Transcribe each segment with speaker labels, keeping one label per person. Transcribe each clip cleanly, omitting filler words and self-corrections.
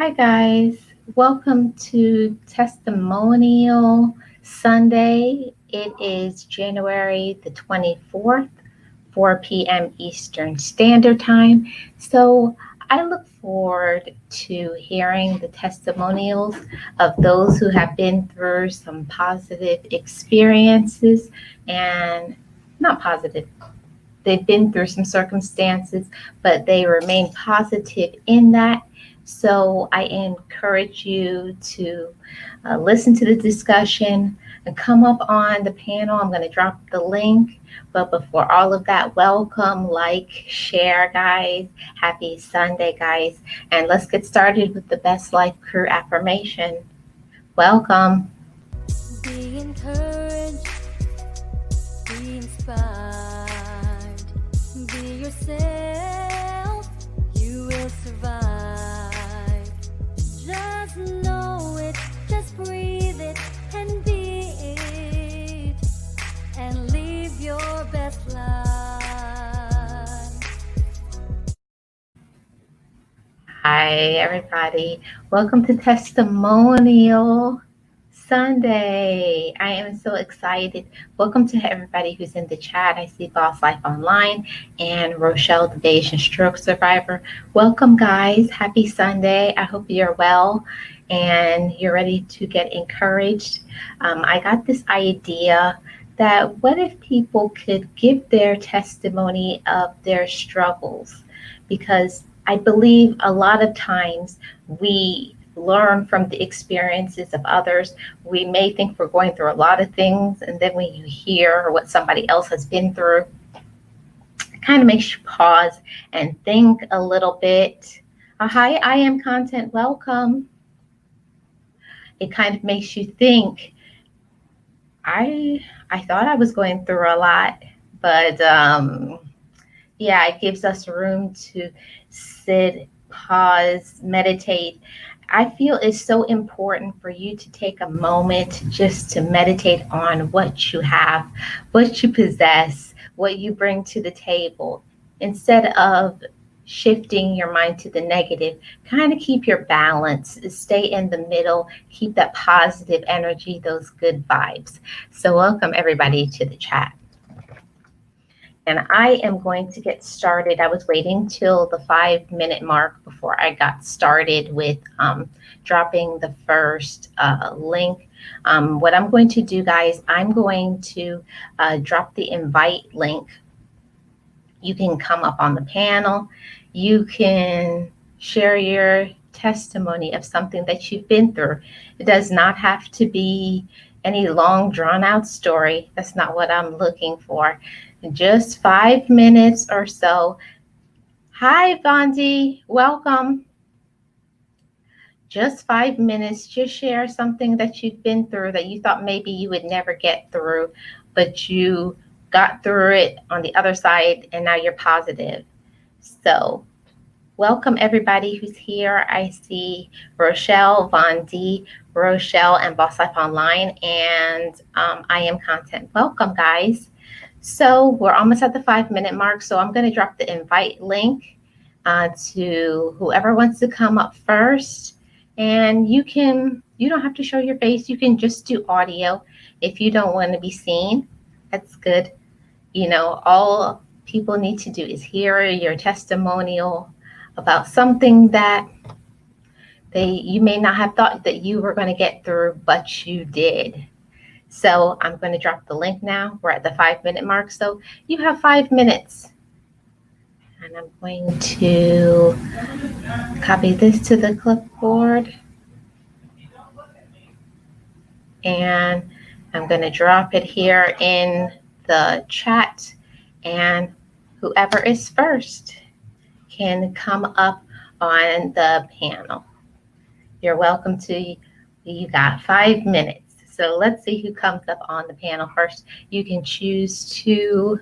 Speaker 1: Hi, guys. Welcome to Testimonial Sunday. It is January the 24th, 4 p.m. Eastern Standard Time. So I look forward to hearing the testimonials of those who have been through some positive experiences and not positive. They've been through some circumstances, but they remain positive in that. So I encourage you to listen to the discussion and come up on the panel. I'm going to drop the link. But before all of that, welcome, like, share, guys. Happy Sunday, guys. And let's get started with the Best Life Crew affirmation. Welcome.
Speaker 2: Be encouraged, be inspired, be yourself, you will survive. Just know it, just breathe it, and be it, and live your best life.
Speaker 1: Hi, everybody. Welcome to Testimonial Sunday. I am so excited. Welcome to everybody who's in the chat. I see Boss Life Online and Rochelle, the Bayesian stroke survivor. Welcome, guys. Happy Sunday. I hope you're well and you're ready to get encouraged. I got this idea that what if people could give their testimony of their struggles? Because I believe a lot of times we learn from the experiences of others. We may think we're going through a lot of things, and then when you hear what somebody else has been through, it kind of makes you pause and think a little bit. Hi, I am content. Welcome. It kind of makes you think. I thought I was going through a lot, but yeah, it gives us room to sit, pause, meditate. I feel it's so important for you to take a moment just to meditate on what you have, what you possess, what you bring to the table, instead of shifting your mind to the negative. Kind of keep your balance, stay in the middle, keep that positive energy, those good vibes. So welcome everybody to the chat. And I am going to get started. I was waiting till the 5-minute mark before I got started with dropping the first link. What I'm going to do, guys, I'm going to drop the invite link. You can come up on the panel. You can share your testimony of something that you've been through. It does not have to be any long drawn out story. That's not what I'm looking for. Just 5 minutes or so. Hi, Bondi. Welcome. Just 5 minutes. Just share something that you've been through that you thought maybe you would never get through, but you got through it on the other side and now you're positive. So welcome everybody who's here. I see Rochelle, Vondi, Rochelle, and Boss Life Online, and I am content. Welcome, guys. So we're almost at the 5-minute mark, so I'm going to drop the invite link to whoever wants to come up first. And you don't have to show your face. You can just do audio if you don't want to be seen. That's good. You know, all people need to do is hear your testimonial about something that you may not have thought that you were going to get through, but you did. So I'm going to drop the link now. We're at the 5-minute mark. So you have 5 minutes. And I'm going to copy this to the clipboard. And I'm going to drop it here in the chat. And whoever is first can come up on the panel. You're welcome to. You got 5 minutes. So let's see who comes up on the panel first. You can choose to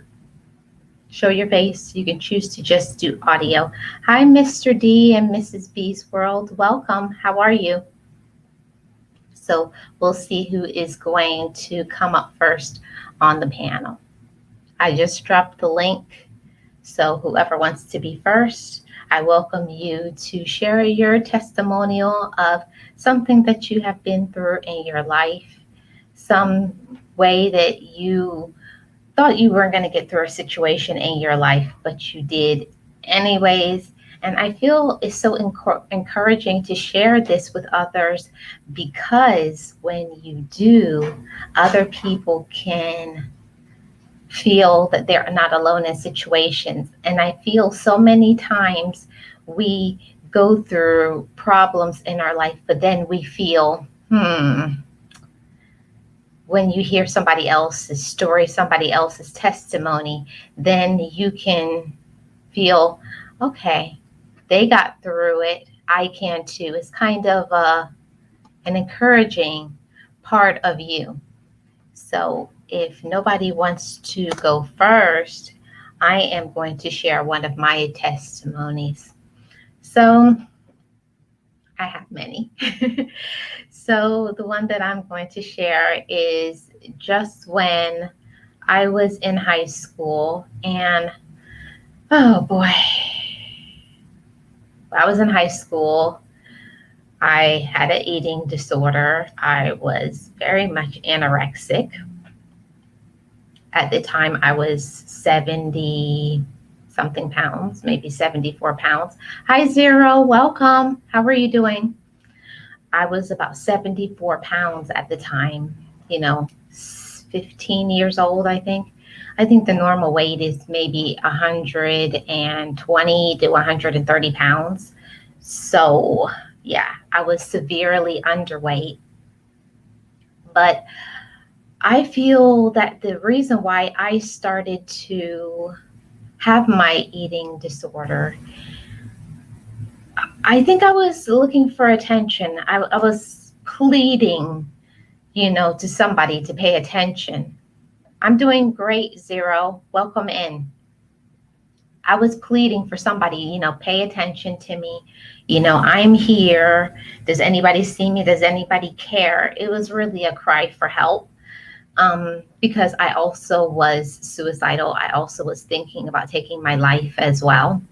Speaker 1: show your face. You can choose to just do audio. Hi, Mr. D and Mrs. B's World. Welcome. How are you? So we'll see who is going to come up first on the panel. I just dropped the link So, whoever wants to be first, I welcome you to share your testimonial of something that you have been through in your life, some way that you thought you weren't going to get through a situation in your life, but you did anyways. And I feel it's so encouraging to share this with others because when you do, other people can feel that they're not alone in situations. And I feel so many times we go through problems in our life, but then we feel, when you hear somebody else's story, somebody else's testimony, then you can feel, okay, they got through it. I can too. It's kind of an encouraging part of you. So if nobody wants to go first, I am going to share one of my testimonies. So I have many. So the one that I'm going to share is just when I was in high school, and oh boy, I was in high school. I had an eating disorder. I was very much anorexic. At the time, I was 70 something pounds, maybe 74 pounds. Hi, Zero. Welcome. How are you doing? I was about 74 pounds at the time, 15 years old, I think. I think the normal weight is maybe 120 to 130 pounds. So, yeah, I was severely underweight. But I feel that the reason why I started to have my eating disorder, I think I was looking for attention. I was pleading, to somebody to pay attention. I'm doing great, Zero. Welcome in. I was pleading for somebody, pay attention to me. I'm here. Does anybody see me? Does anybody care? It was really a cry for help. Because I also was suicidal. I also was thinking about taking my life as well.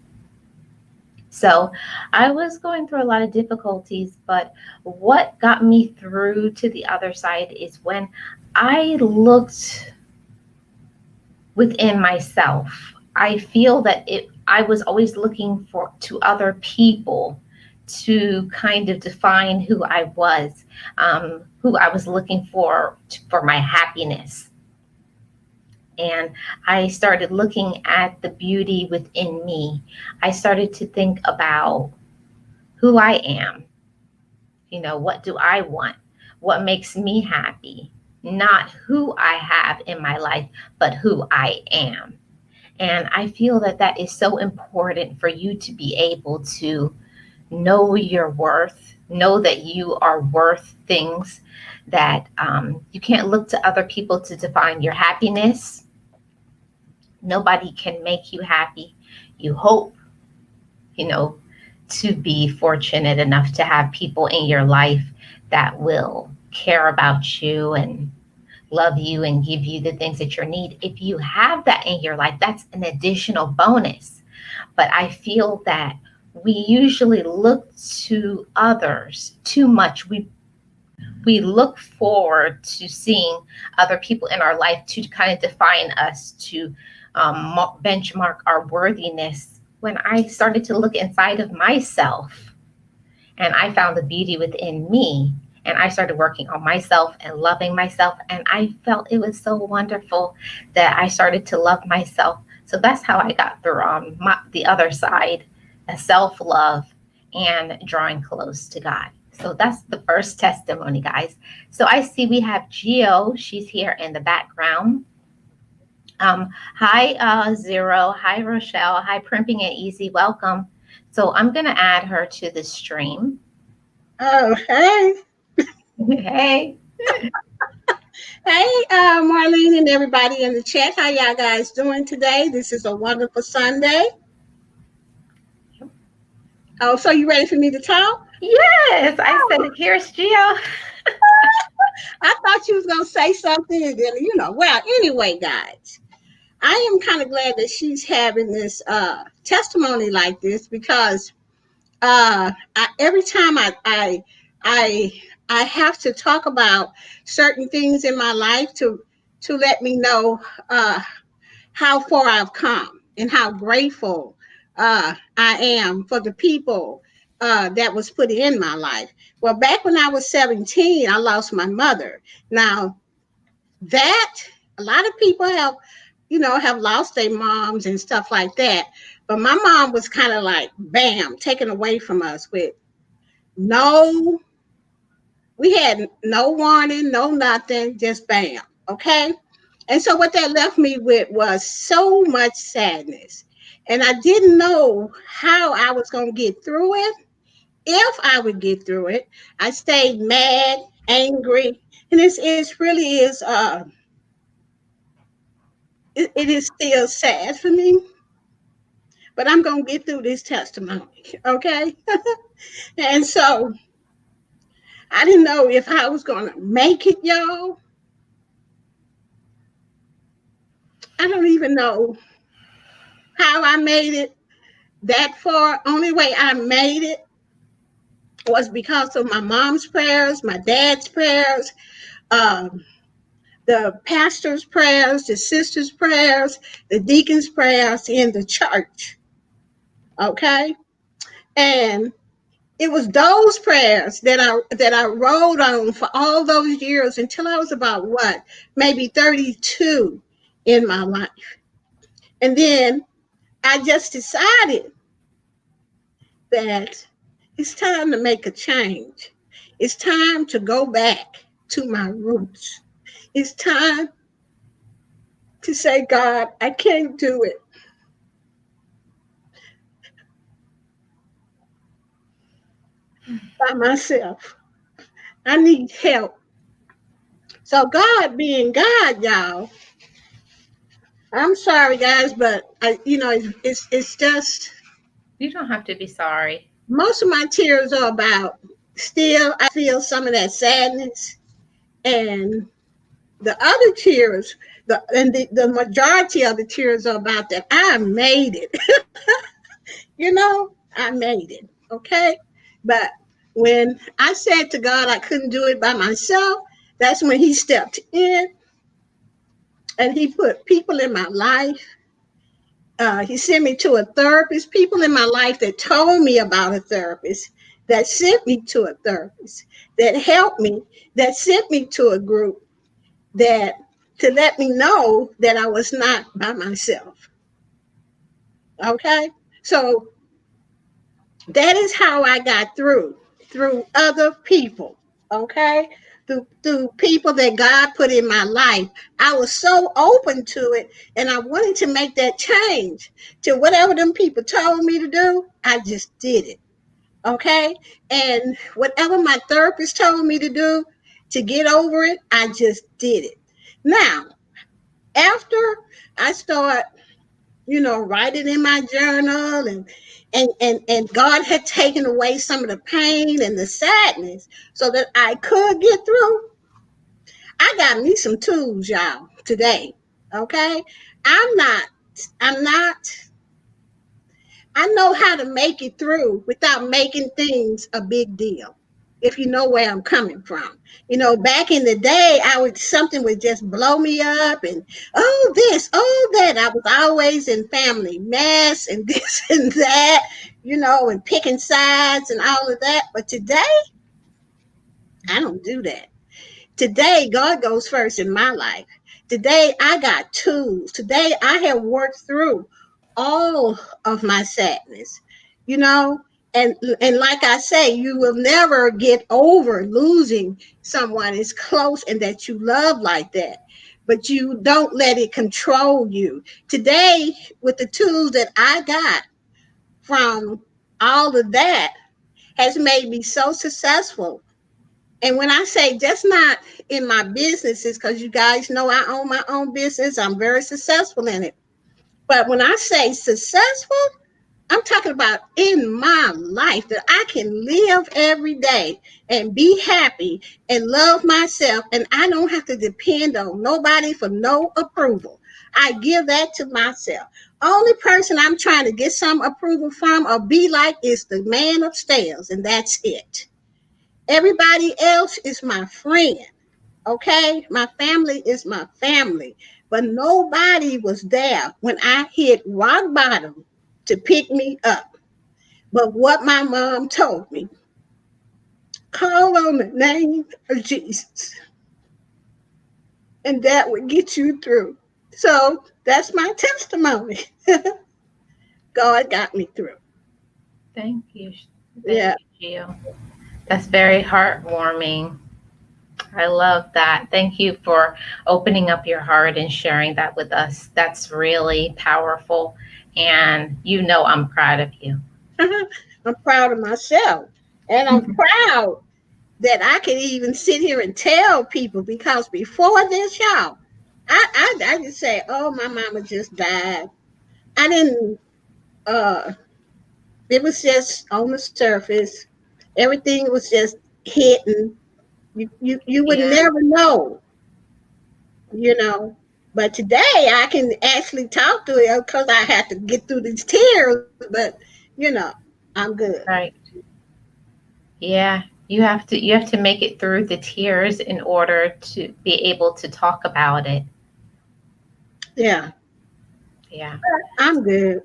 Speaker 1: So I was going through a lot of difficulties, but what got me through to the other side is when I looked within myself. I feel that I was always looking for to other people to kind of define who I was, who I was looking for my happiness. And I started looking at the beauty within me. I started to think about who I am. What do I want? What makes me happy? Not who I have in my life, but who I am. And I feel that that is so important for you to be able to know your worth, know that you are worth things, that you can't look to other people to define your happiness. Nobody can make you happy. You hope, you know, to be fortunate enough to have people in your life that will care about you and love you and give you the things that you need. If you have that in your life, that's an additional bonus. But I feel that we usually look to others too much. We look forward to seeing other people in our life to kind of define us, to benchmark our worthiness. When I started to look inside of myself and I found the beauty within me, and I started working on myself and loving myself, and I felt it was so wonderful that I started to love myself. So that's how I got through the other side, self love and drawing close to God. So that's the first testimony, guys. So I see we have Geo. She's here in the background. Hi, Zero. Hi, Rochelle. Hi, Primping and Easy. Welcome. So I'm going to add her to the stream.
Speaker 3: Oh, hey.
Speaker 1: Hey.
Speaker 3: Hey, Marlene and everybody in the chat. How y'all guys doing today? This is a wonderful Sunday. Oh, so you ready for me to talk?
Speaker 1: Yes, I said, here's Geo.
Speaker 3: I thought you was going to say something and then, well, anyway, guys. I am kind of glad that she's having this testimony like this because every time I I have to talk about certain things in my life to let me know how far I've come and how grateful I am for the people that was put in my life. Well, back when I was 17, I lost my mother. Now that a lot of people have, have lost their moms and stuff like that. But my mom was kind of like, bam, taken away from us with no, we had no warning, no nothing, just bam. Okay. And so what that left me with was so much sadness. And I didn't know how I was going to get through it, if I would get through it. I stayed mad, angry, and it really is it is still sad for me, but I'm going to get through this testimony, okay? And so I didn't know if I was going to make it, y'all. I don't even know how I made it that far. Only way I made it was because of my mom's prayers, my dad's prayers, um, the pastor's prayers, the sister's prayers, the deacon's prayers in the church, okay? And it was those prayers that I wrote on for all those years until I was about what, maybe 32 in my life. And then I just decided that it's time to make a change. It's time to go back to my roots. It's time to say, God, I can't do it by myself. I need help. So God being God, y'all, I'm sorry guys, but it's just
Speaker 1: You don't have to be sorry.
Speaker 3: most of my tears are about still I feel some of that sadness, and the other tears, the majority of the tears are about that I made it. I made it. Okay. But when I said to God I couldn't do it by myself, that's when he stepped in and he put people in my life. He sent me to a therapist, people in my life that told me about a therapist, that sent me to a therapist, that helped me, that sent me to a group that to let me know that I was not by myself. Okay. So that is how I got through other people. Okay. Through people that God put in my life. I was so open to it and I wanted to make that change to whatever them people told me to do. I just did it. Okay. And whatever my therapist told me to do to get over it, I just did it. Now, after I start, writing in my journal and God had taken away some of the pain and the sadness so that I could get through. I got me some tools, y'all, today. Okay? I'm not I'm not I know how to make it through without making things a big deal. If you know where I'm coming from. Back in the day, something would just blow me up and oh this, oh that. I was always in family mess and this and that, and picking sides and all of that. But today, I don't do that. Today, God goes first in my life. Today, I got tools. Today, I have worked through all of my sadness, you know. And like I say, you will never get over losing someone as close and that you love like that. But you don't let it control you. Today, with the tools that I got from all of that, has made me so successful. And when I say just not in my businesses, because you guys know I own my own business, I'm very successful in it. But when I say successful, I'm talking about in my life that I can live every day and be happy and love myself, and I don't have to depend on nobody for no approval. I give that to myself. Only person I'm trying to get some approval from or be like is the man upstairs, and that's it. Everybody else is my friend. Okay, my family is my family, but nobody was there when I hit rock bottom to pick me up. But what my mom told me, call on the name of Jesus, and that would get you through. So that's my testimony. God got me through.
Speaker 1: Thank you. Thank
Speaker 3: Yeah.
Speaker 1: you, Jill. That's very heartwarming. I love that. Thank you for opening up your heart and sharing that with us. That's really powerful. And you know, I'm proud of you.
Speaker 3: I'm proud of myself. And I'm proud that I can even sit here and tell people because before this, y'all, I just say, oh, my mama just died. I didn't, it was just on the surface. Everything was just hidden. You would
Speaker 1: Yeah,
Speaker 3: never know, you know. But today I can actually talk to her because I had to get through these tears. But, you know, I'm good.
Speaker 1: right. Yeah, you have to make it through the tears in order to be able to talk about it.
Speaker 3: Yeah,
Speaker 1: Yeah.
Speaker 3: I'm good.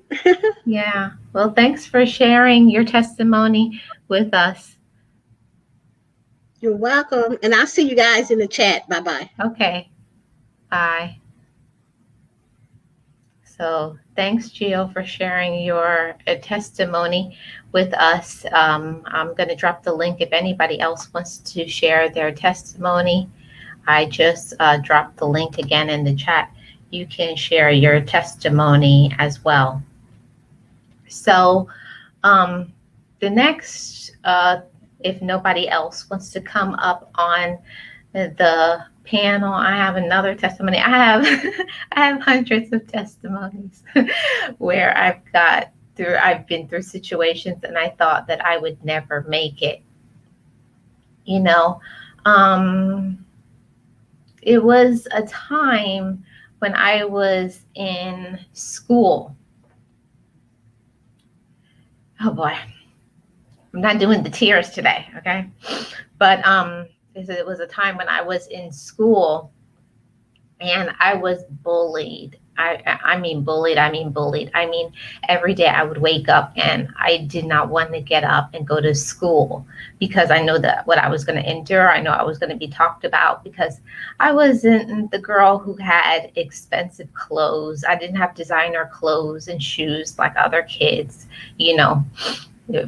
Speaker 1: Yeah. Well, thanks for sharing your testimony with us.
Speaker 3: You're welcome. And I'll see you guys in the chat. Bye bye.
Speaker 1: Okay. Bye. So thanks, Gio, for sharing your testimony with us. I'm going to drop the link if anybody else wants to share their testimony. I just dropped the link again in the chat. You can share your testimony as well. So the next, if nobody else wants to come up on the panel, I have another testimony. I have I have hundreds of testimonies where I've been through situations and I thought that I would never make it. You know, um, it was a time when I was in school. Oh boy, I'm not doing the tears today, okay? But it was a time when I was in school and I was bullied. I mean bullied. I mean bullied. I mean every day I would wake up and I did not want to get up and go to school because I know that what I was going to endure. I know I was going to be talked about because I wasn't the girl who had expensive clothes. I didn't have designer clothes and shoes like other kids, you know.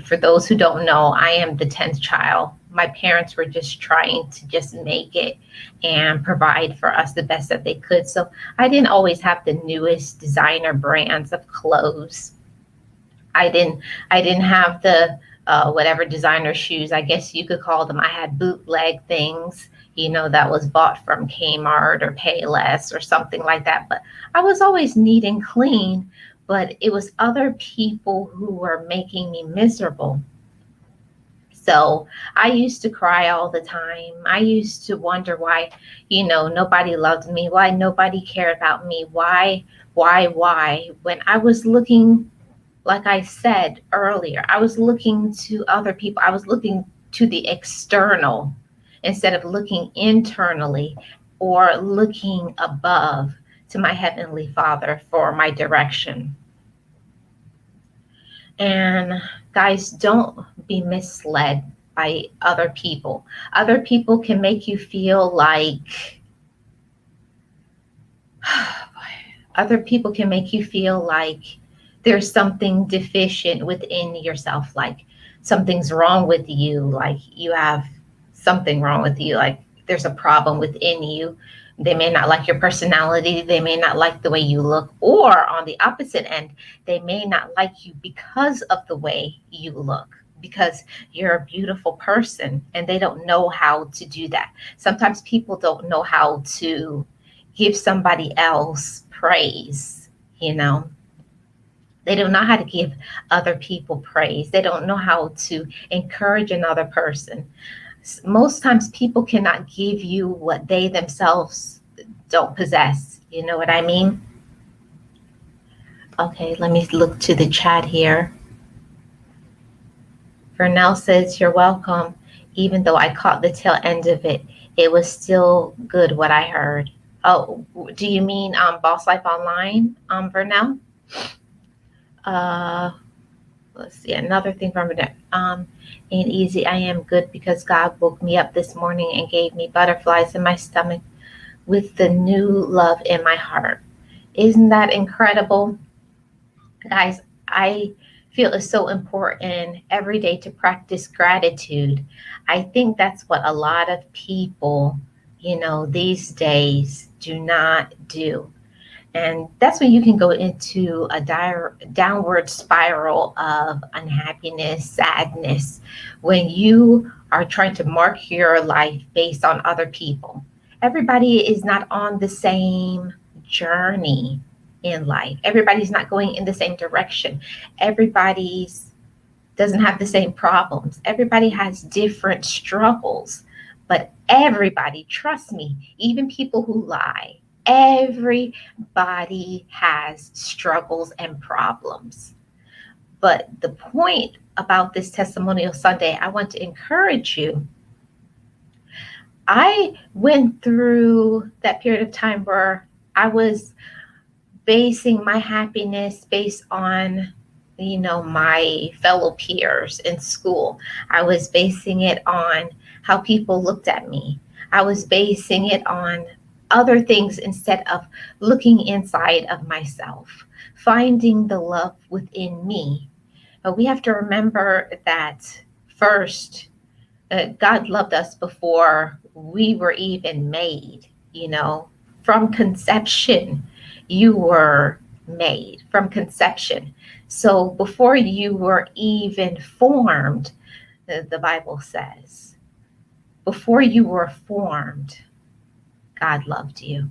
Speaker 1: For those who don't know, I am the 10th child. My parents were just trying to just make it and provide for us the best that they could. So I didn't always have the newest designer brands of clothes. I didn't I didn't have the whatever designer shoes, I guess you could call them. I had bootleg things, you know, that was bought from Kmart or Payless or something like that. But I was always neat and clean, but it was other people who were making me miserable. So I used to cry all the time. I used to wonder why, you know, nobody loved me, why nobody cared about me, why, when I was looking, like I said earlier, I was looking to other people. I was looking to the external instead of looking internally or looking above to my Heavenly Father for my direction. And guys, don't be misled by other people. Other people can make you feel like, other people can make you feel like there's something deficient within yourself, like something's wrong with you, like you have something wrong with you, like there's a problem within you. They may not like your personality, they may not like the way you look, or on the opposite end, they may not like you because of the way you look, because you're a beautiful person and they don't know how to do that. Sometimes people don't know how to give somebody else praise, you know. They don't know how to give other people praise. They don't know how to encourage another person. Most times people cannot give you what they themselves don't possess. You know what I mean? Okay, let me look to the chat here. Vernell says, you're welcome. Even though I caught the tail end of it, it was still good what I heard. Oh, do you mean Boss Life Online, Vernell? Uh, let's see, another thing from Vernell. Ain't easy. I am good because God woke me up this morning and gave me butterflies in my stomach with the new love in my heart. Isn't that incredible? Guys, I feel it's so important every day to practice gratitude. I think that's what a lot of people, these days do not do. And that's when you can go into a downward spiral of unhappiness, sadness, when you are trying to mark your life based on other people. Everybody is not on the same journey in life. Everybody's not going in the same direction. Everybody's doesn't have the same problems. Everybody has different struggles. But everybody, trust me, even people who lie, everybody has struggles and problems. But the point about this Testimonial Sunday, I want to encourage you. I went through that period of time where I was basing my happiness based on my fellow peers in school. I was basing it on how people looked at me. I was basing it on other things instead of looking inside of myself, finding the love within me. But we have to remember that first, God loved us before we were even made, from conception. You were made from conception. So before you were even formed, the Bible says, before you were formed, God loved you.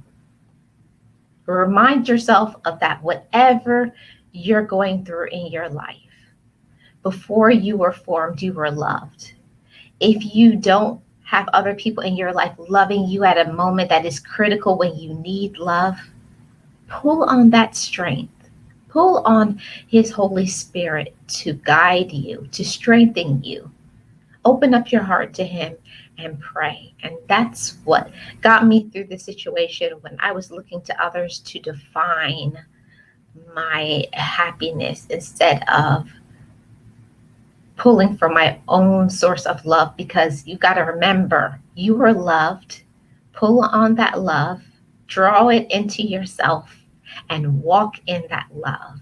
Speaker 1: Remind yourself of that, whatever you're going through in your life. Before you were formed, you were loved. If you don't have other people in your life loving you at a moment that is critical when you need love, pull on that strength. Pull on His Holy Spirit to guide you, to strengthen you. Open up your heart to Him and pray. And that's what got me through the situation when I was looking to others to define my happiness instead of pulling from my own source of love, because you got to remember, you were loved. Pull on that love, draw it into yourself, and walk in that love.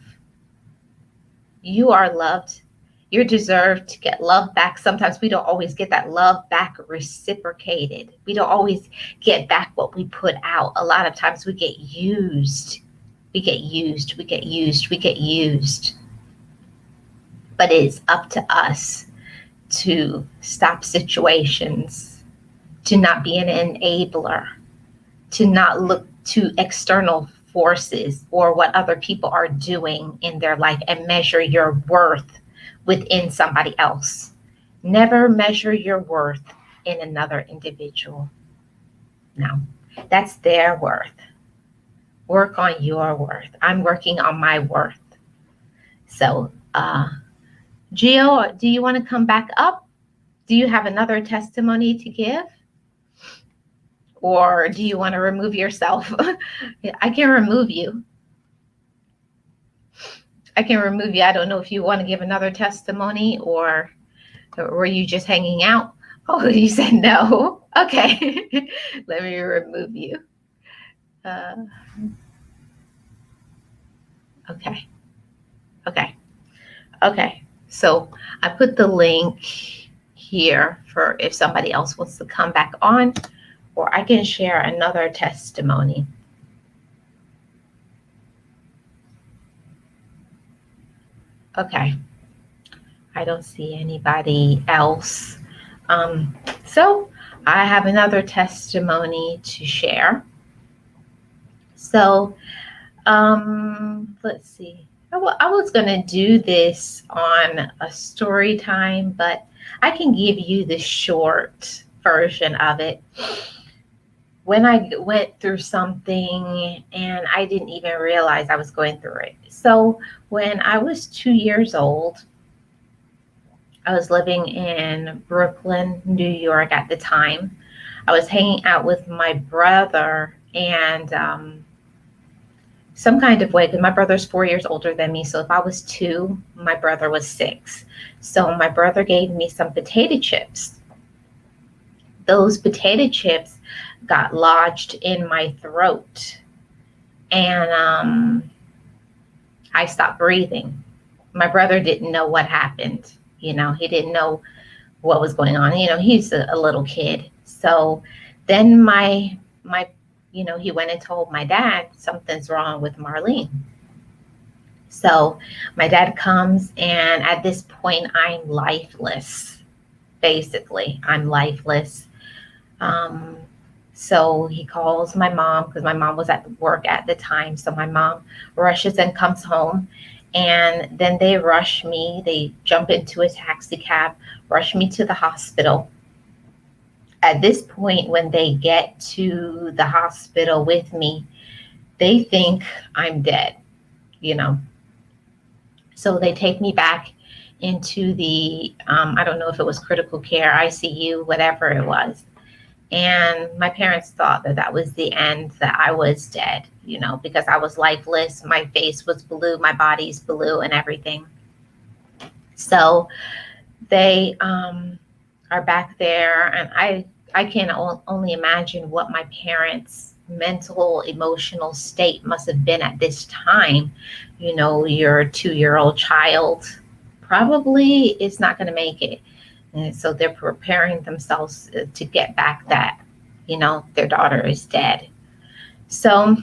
Speaker 1: You are loved. You deserve to get love back. Sometimes we don't always get that love back reciprocated. We don't always get back what we put out. A lot of times we get used. We get used. We get used. We get used. But it's up to us to stop situations, to not be an enabler, to not look to external forces or what other people are doing in their life and measure your worth within somebody else. Never measure your worth in another individual. No, that's their worth. Work on your worth. I'm working on my worth. So, Gio, do you want to come back up? Do you have another testimony to give? Or do you want to remove yourself? I can remove you. I can remove you. I don't know if you want to give another testimony or were you just hanging out? Oh, you said no. Okay. Let me remove you. Okay. Okay. Okay. So I put the link here for if somebody else wants to come back on, or I can share another testimony. Okay. I don't see anybody else. So I have another testimony to share. So let's see. I was going to do this on a story time, but I can give you the short version of it. when I went through something and I didn't even realize I was going through it. So when I was 2 years old, I was living in Brooklyn, New York at the time. I was hanging out with my brother and some kind of way, because my brother's 4 years older than me. So if I was two, my brother was six. So my brother gave me some potato chips. Those potato chips got lodged in my throat, and I stopped breathing. My brother didn't know what happened. He didn't know what was going on. He's a little kid. So then he went and told my dad something's wrong with Marlene. So my dad comes, and at this point, I'm lifeless. Basically, I'm lifeless. Um, so he calls my mom, because my mom was at work at the time. So my mom rushes and comes home. And then they rush me. They jump into a taxi cab, rush me to the hospital. At this point, when they get to the hospital with me, they think I'm dead, you know. So they take me back into the, I don't know if it was critical care, ICU, whatever it was. And my parents thought that that was the end, that I was dead, because I was lifeless. My face was blue, my body's blue, and everything. So they are back there, and I can only imagine what my parents' mental, emotional state must have been at this time. Your 2-year-old child probably is not going to make it. And so they're preparing themselves to get back that, their daughter is dead. So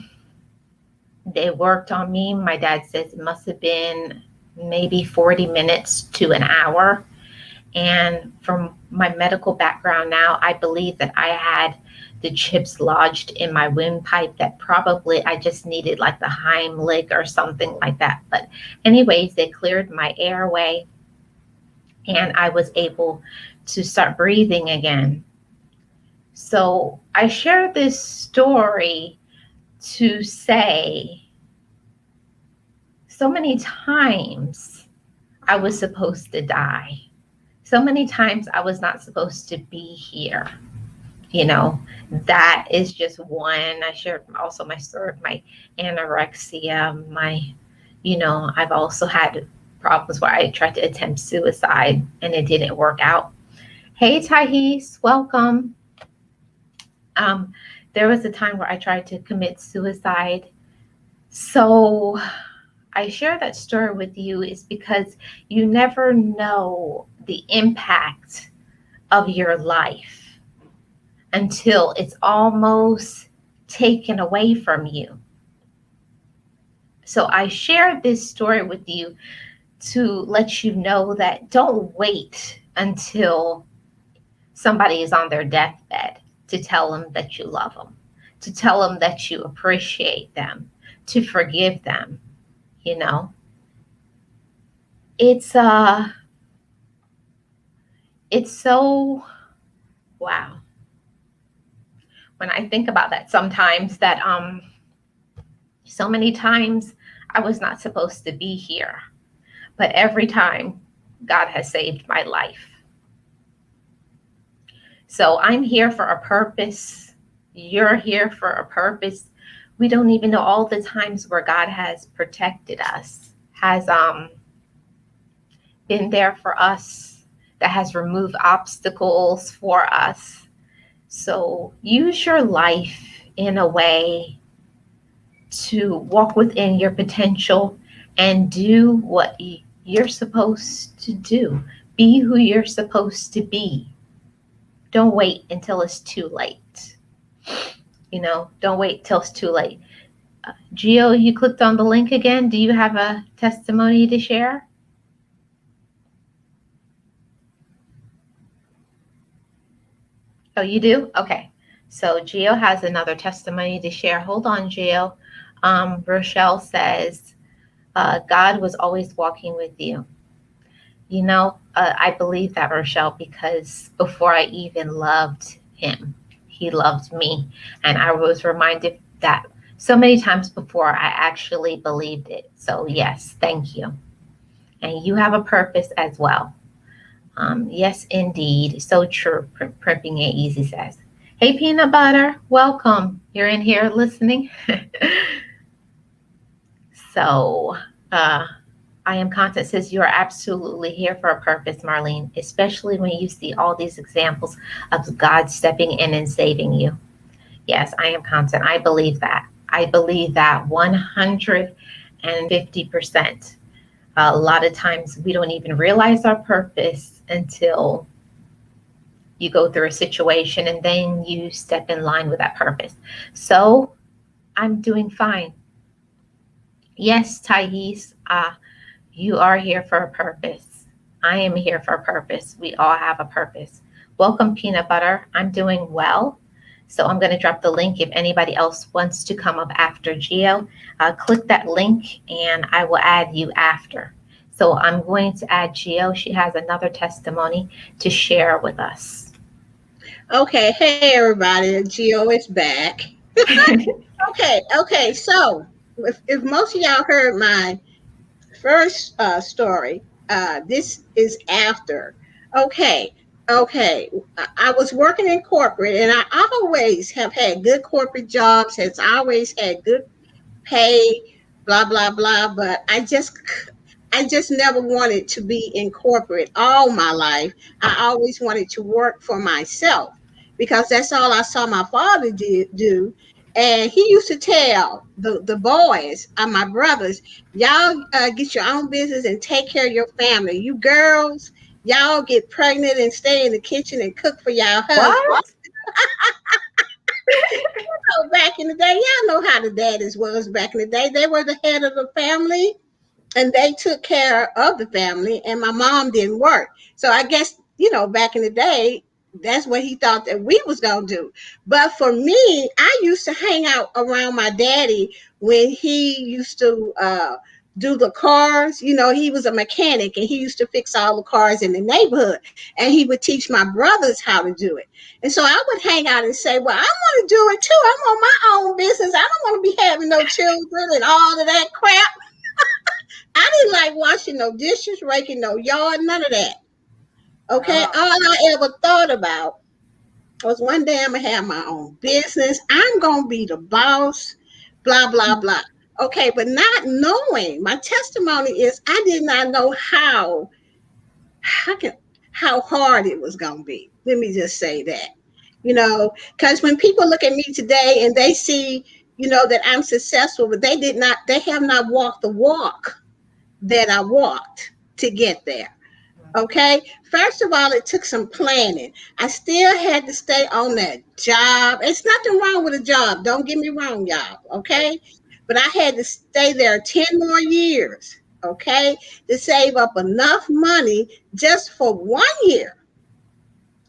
Speaker 1: they worked on me. My dad says it must have been maybe 40 minutes to an hour. And from my medical background now, I believe that I had the chips lodged in my windpipe, that probably I just needed like the Heimlich or something like that. But anyways, they cleared my airway, and I was able to start breathing again. So I share this story to say, so many times I was supposed to die. So many times I was not supposed to be here. That is just one. I shared also my story of my anorexia, I've also had problems where I tried to attempt suicide and it didn't work out. Hey, Thais, welcome. There was a time where I tried to commit suicide. So I share that story with you is because you never know the impact of your life until it's almost taken away from you. So I share this story with you to let you know that don't wait until somebody is on their deathbed to tell them that you love them, to tell them that you appreciate them, to forgive them. It's it's so, wow. When I think about that sometimes, that so many times I was not supposed to be here, but every time God has saved my life. So I'm here for a purpose. You're here for a purpose. We don't even know all the times where God has protected us, has been there for us, that has removed obstacles for us. So use your life in a way to walk within your potential and do what you're supposed to do. Be who you're supposed to be. Don't wait until it's too late. Don't wait till it's too late. Gio, you clicked on the link again. Do you have a testimony to share? Oh, you do? Okay. So Gio has another testimony to share. Hold on, Gio. Rochelle says, God was always walking with you. I believe that, Rochelle, because before I even loved him, He loves me. And I was reminded that so many times before I actually believed it. So, yes, thank you. And you have a purpose as well. Yes, indeed. So true. Primping It Easy says. Hey, Peanut Butter, welcome. You're in here listening. So, uh, I am content says you are absolutely here for a purpose, Marlene, especially when you see all these examples of God stepping in and saving you. Yes, I am content. I believe that. I believe that 150%. A lot of times we don't even realize our purpose until you go through a situation and then you step in line with that purpose. So I'm doing fine. Yes, Thais, you are here for a purpose. I am here for a purpose. We all have a purpose. Welcome, Peanut Butter. I'm doing well. So I'm going to drop the link if anybody else wants to come up after Geo. Click that link and I will add you after. So I'm going to add Geo. She has another testimony to share with us.
Speaker 3: Okay, hey everybody, Geo is back. Okay. So if most of y'all heard my first story, this is after. Okay, okay. I was working in corporate, and I always have had good corporate jobs. Has always had good pay, blah blah blah. But I just never wanted to be in corporate all my life. I always wanted to work for myself because that's all I saw my father do. And he used to tell the boys, my brothers, y'all get your own business and take care of your family. You girls, y'all get pregnant and stay in the kitchen and cook for y'all husband.
Speaker 1: What?
Speaker 3: So back in the day, y'all know how the daddies was back in the day. They were the head of the family and they took care of the family, and my mom didn't work. So I guess, back in the day, that's what he thought that we was going to do. But for me, I used to hang out around my daddy when he used to do the cars. He was a mechanic and he used to fix all the cars in the neighborhood, and he would teach my brothers how to do it. And so I would hang out and say, well, I want to do it too. I want my own business. I don't want to be having no children and all of that crap. I didn't like washing no dishes, raking no yard, none of that. Okay, all
Speaker 1: Oh,
Speaker 3: I ever thought about was one day I'm gonna have my own business. I'm gonna be the boss, blah blah blah. Okay, but not knowing, my testimony is I did not know how can how hard it was gonna be. Let me just say that. Because when people look at me today and they see, that I'm successful, but they have not walked the walk that I walked to get there. Okay. First of all, it took some planning. I still had to stay on that job. It's nothing wrong with a job. Don't get me wrong, y'all. Okay. But I had to stay there 10 more years. Okay. To save up enough money just for 1 year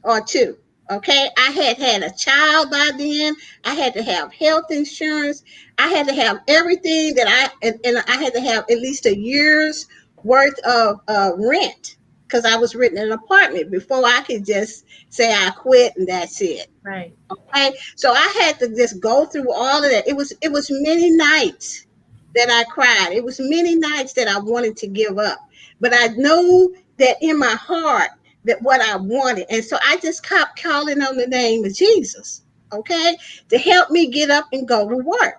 Speaker 3: or two. Okay, I had a child by then. I had to have health insurance. I had to have everything and I had to have at least a year's worth of rent because I was renting an apartment before I could just say I quit and that's it.
Speaker 1: right.
Speaker 3: Okay, so I had to just go through all of that. It was many nights that I cried. It was many nights that I wanted to give up, but I knew that in my heart that what I wanted, and so I just kept calling on the name of Jesus. Okay, to help me get up and go to work.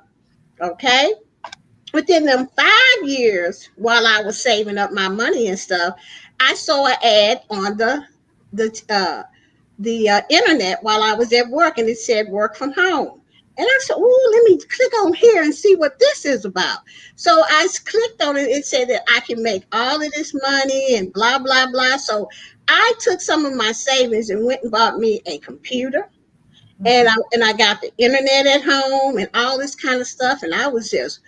Speaker 3: Okay, within them 5 years, while I was saving up my money and stuff, I saw an ad on the internet while I was at work, and it said work from home. And I said, "Oh, let me click on here and see what this is about." So I clicked on it. It said that I can make all of this money and blah blah blah. So I took some of my savings and went and bought me a computer, and
Speaker 1: Mhm.
Speaker 3: I got the internet at home and all this kind of stuff. And I was just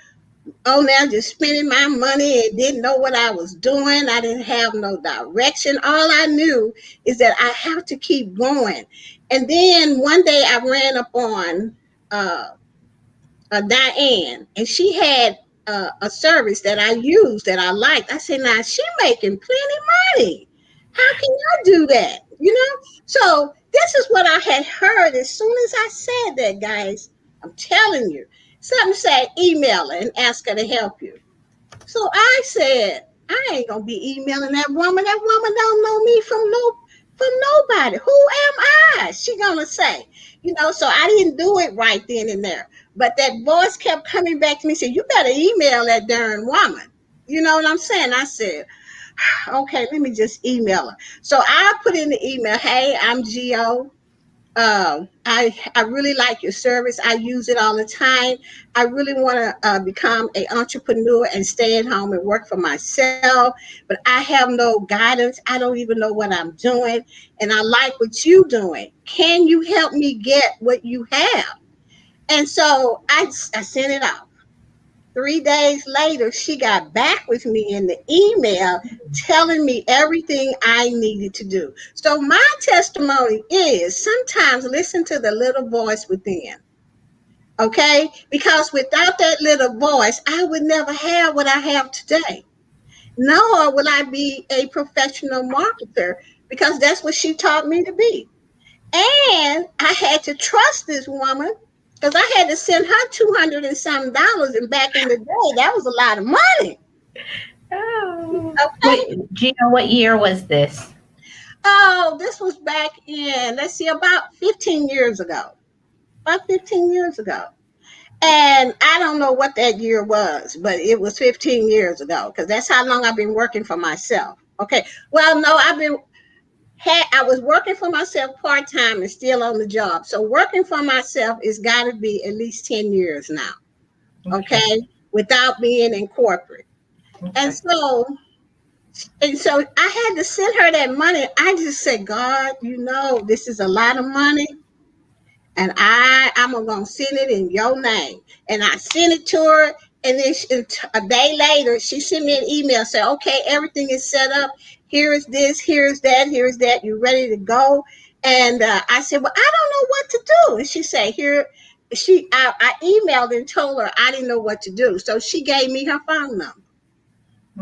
Speaker 3: now just spending my money and didn't know what I was doing. I didn't have no direction. All I knew is that I have to keep going. And then one day I ran up on uh, Diane, and she had a service that I used that I liked. I said, "Now she making plenty money. How can I do that?" So this this is what I had heard as soon as I said that, guys. I'm telling you. Something said email her and ask her to help you. So I said, I ain't gonna be emailing that woman. That woman don't know me from nobody. Who am I? She gonna say, so I didn't do it right then and there. But that voice kept coming back to me, said, you better email that darn woman. You know what I'm saying? I said, okay, let me just email her. So I put in the email, hey, I'm Geo. I really like your service. I use it all the time. I really want to become an entrepreneur and stay at home and work for myself, but I have no guidance. I don't even know what I'm doing, and I like what you doing. Can you help me get what you have? And so I sent it out. 3 days later, she got back with me in the email telling me everything I needed to do. So, my testimony is sometimes listen to the little voice within, okay? Because without that little voice, I would never have what I have today. Nor will I be a professional marketer because that's what she taught me to be. And I had to trust this woman because I had to send her 200 and some dollars. And back in the day, that was a lot of money.
Speaker 1: Oh.
Speaker 3: Okay.
Speaker 1: Wait, Gina, what year was this?
Speaker 3: Oh, this was back in, let's see, about 15 years ago. About 15 years ago. And I don't know what that year was, but it was 15 years ago because that's how long I've been working for myself. Okay. Well, no, I was working for myself part time and still on the job. So working for myself is got to be at least 10 years now,
Speaker 1: Okay.
Speaker 3: okay, without being in corporate. And
Speaker 1: Okay.
Speaker 3: so and so I had to send her that money. I just said, God, this is a lot of money. And I'm gonna send it in your name. And I sent it to her, and then a day later, she sent me an email saying, "Okay, everything is set up. Here is this, here is that, here is that. You ready to go?" And I said, "Well, I don't know what to do." And she said, "Here." I emailed and told her I didn't know what to do, so she gave me her phone number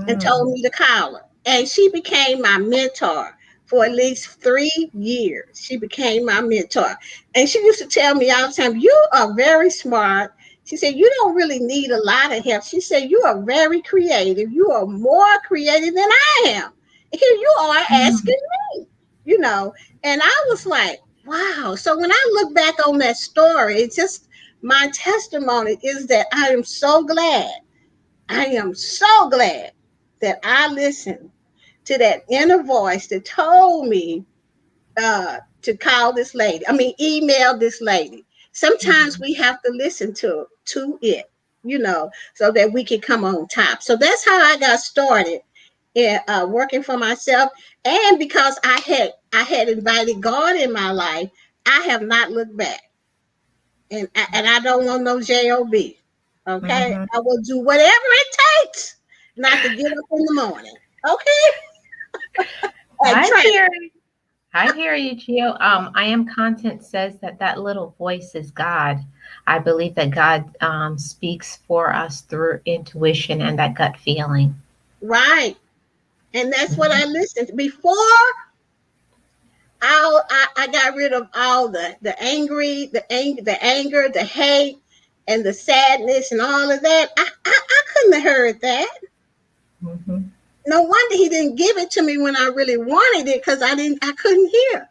Speaker 3: and told
Speaker 1: Mm.
Speaker 3: me to call her. And she became my mentor for at least 3 years. She became my mentor. And she used to tell me all the time, you are very smart. She said, you don't really need a lot of help. She said, you are very creative. You are more creative than I am. Here you are
Speaker 1: Mm.
Speaker 3: asking me, you know. And I was like, wow. So when I look back on that story, it's just my testimony is that I am so glad. I am so glad that I listened to that inner voice that told me to call this lady. I mean, email this lady. Sometimes
Speaker 1: Mhm.
Speaker 3: we have to listen to it, so that we can come on top. So that's how I got started in working for myself, and because I had invited God in my life, I have not looked back, and I don't want no job. Okay,
Speaker 1: Mhm.
Speaker 3: I will do whatever it takes not to get up in the morning. Okay, and
Speaker 1: I
Speaker 3: train.
Speaker 1: hear I hear you, Gio. I am content says that that little voice is God. I believe that God speaks for us through intuition and that gut feeling.
Speaker 3: Right. And that's what I
Speaker 1: Mhm.
Speaker 3: listened to. Before I got rid of all the angry, the anger, the hate, and the sadness and all of that. I couldn't have heard that.
Speaker 1: Mhm.
Speaker 3: No wonder he didn't give it to me when I really wanted it because I couldn't hear.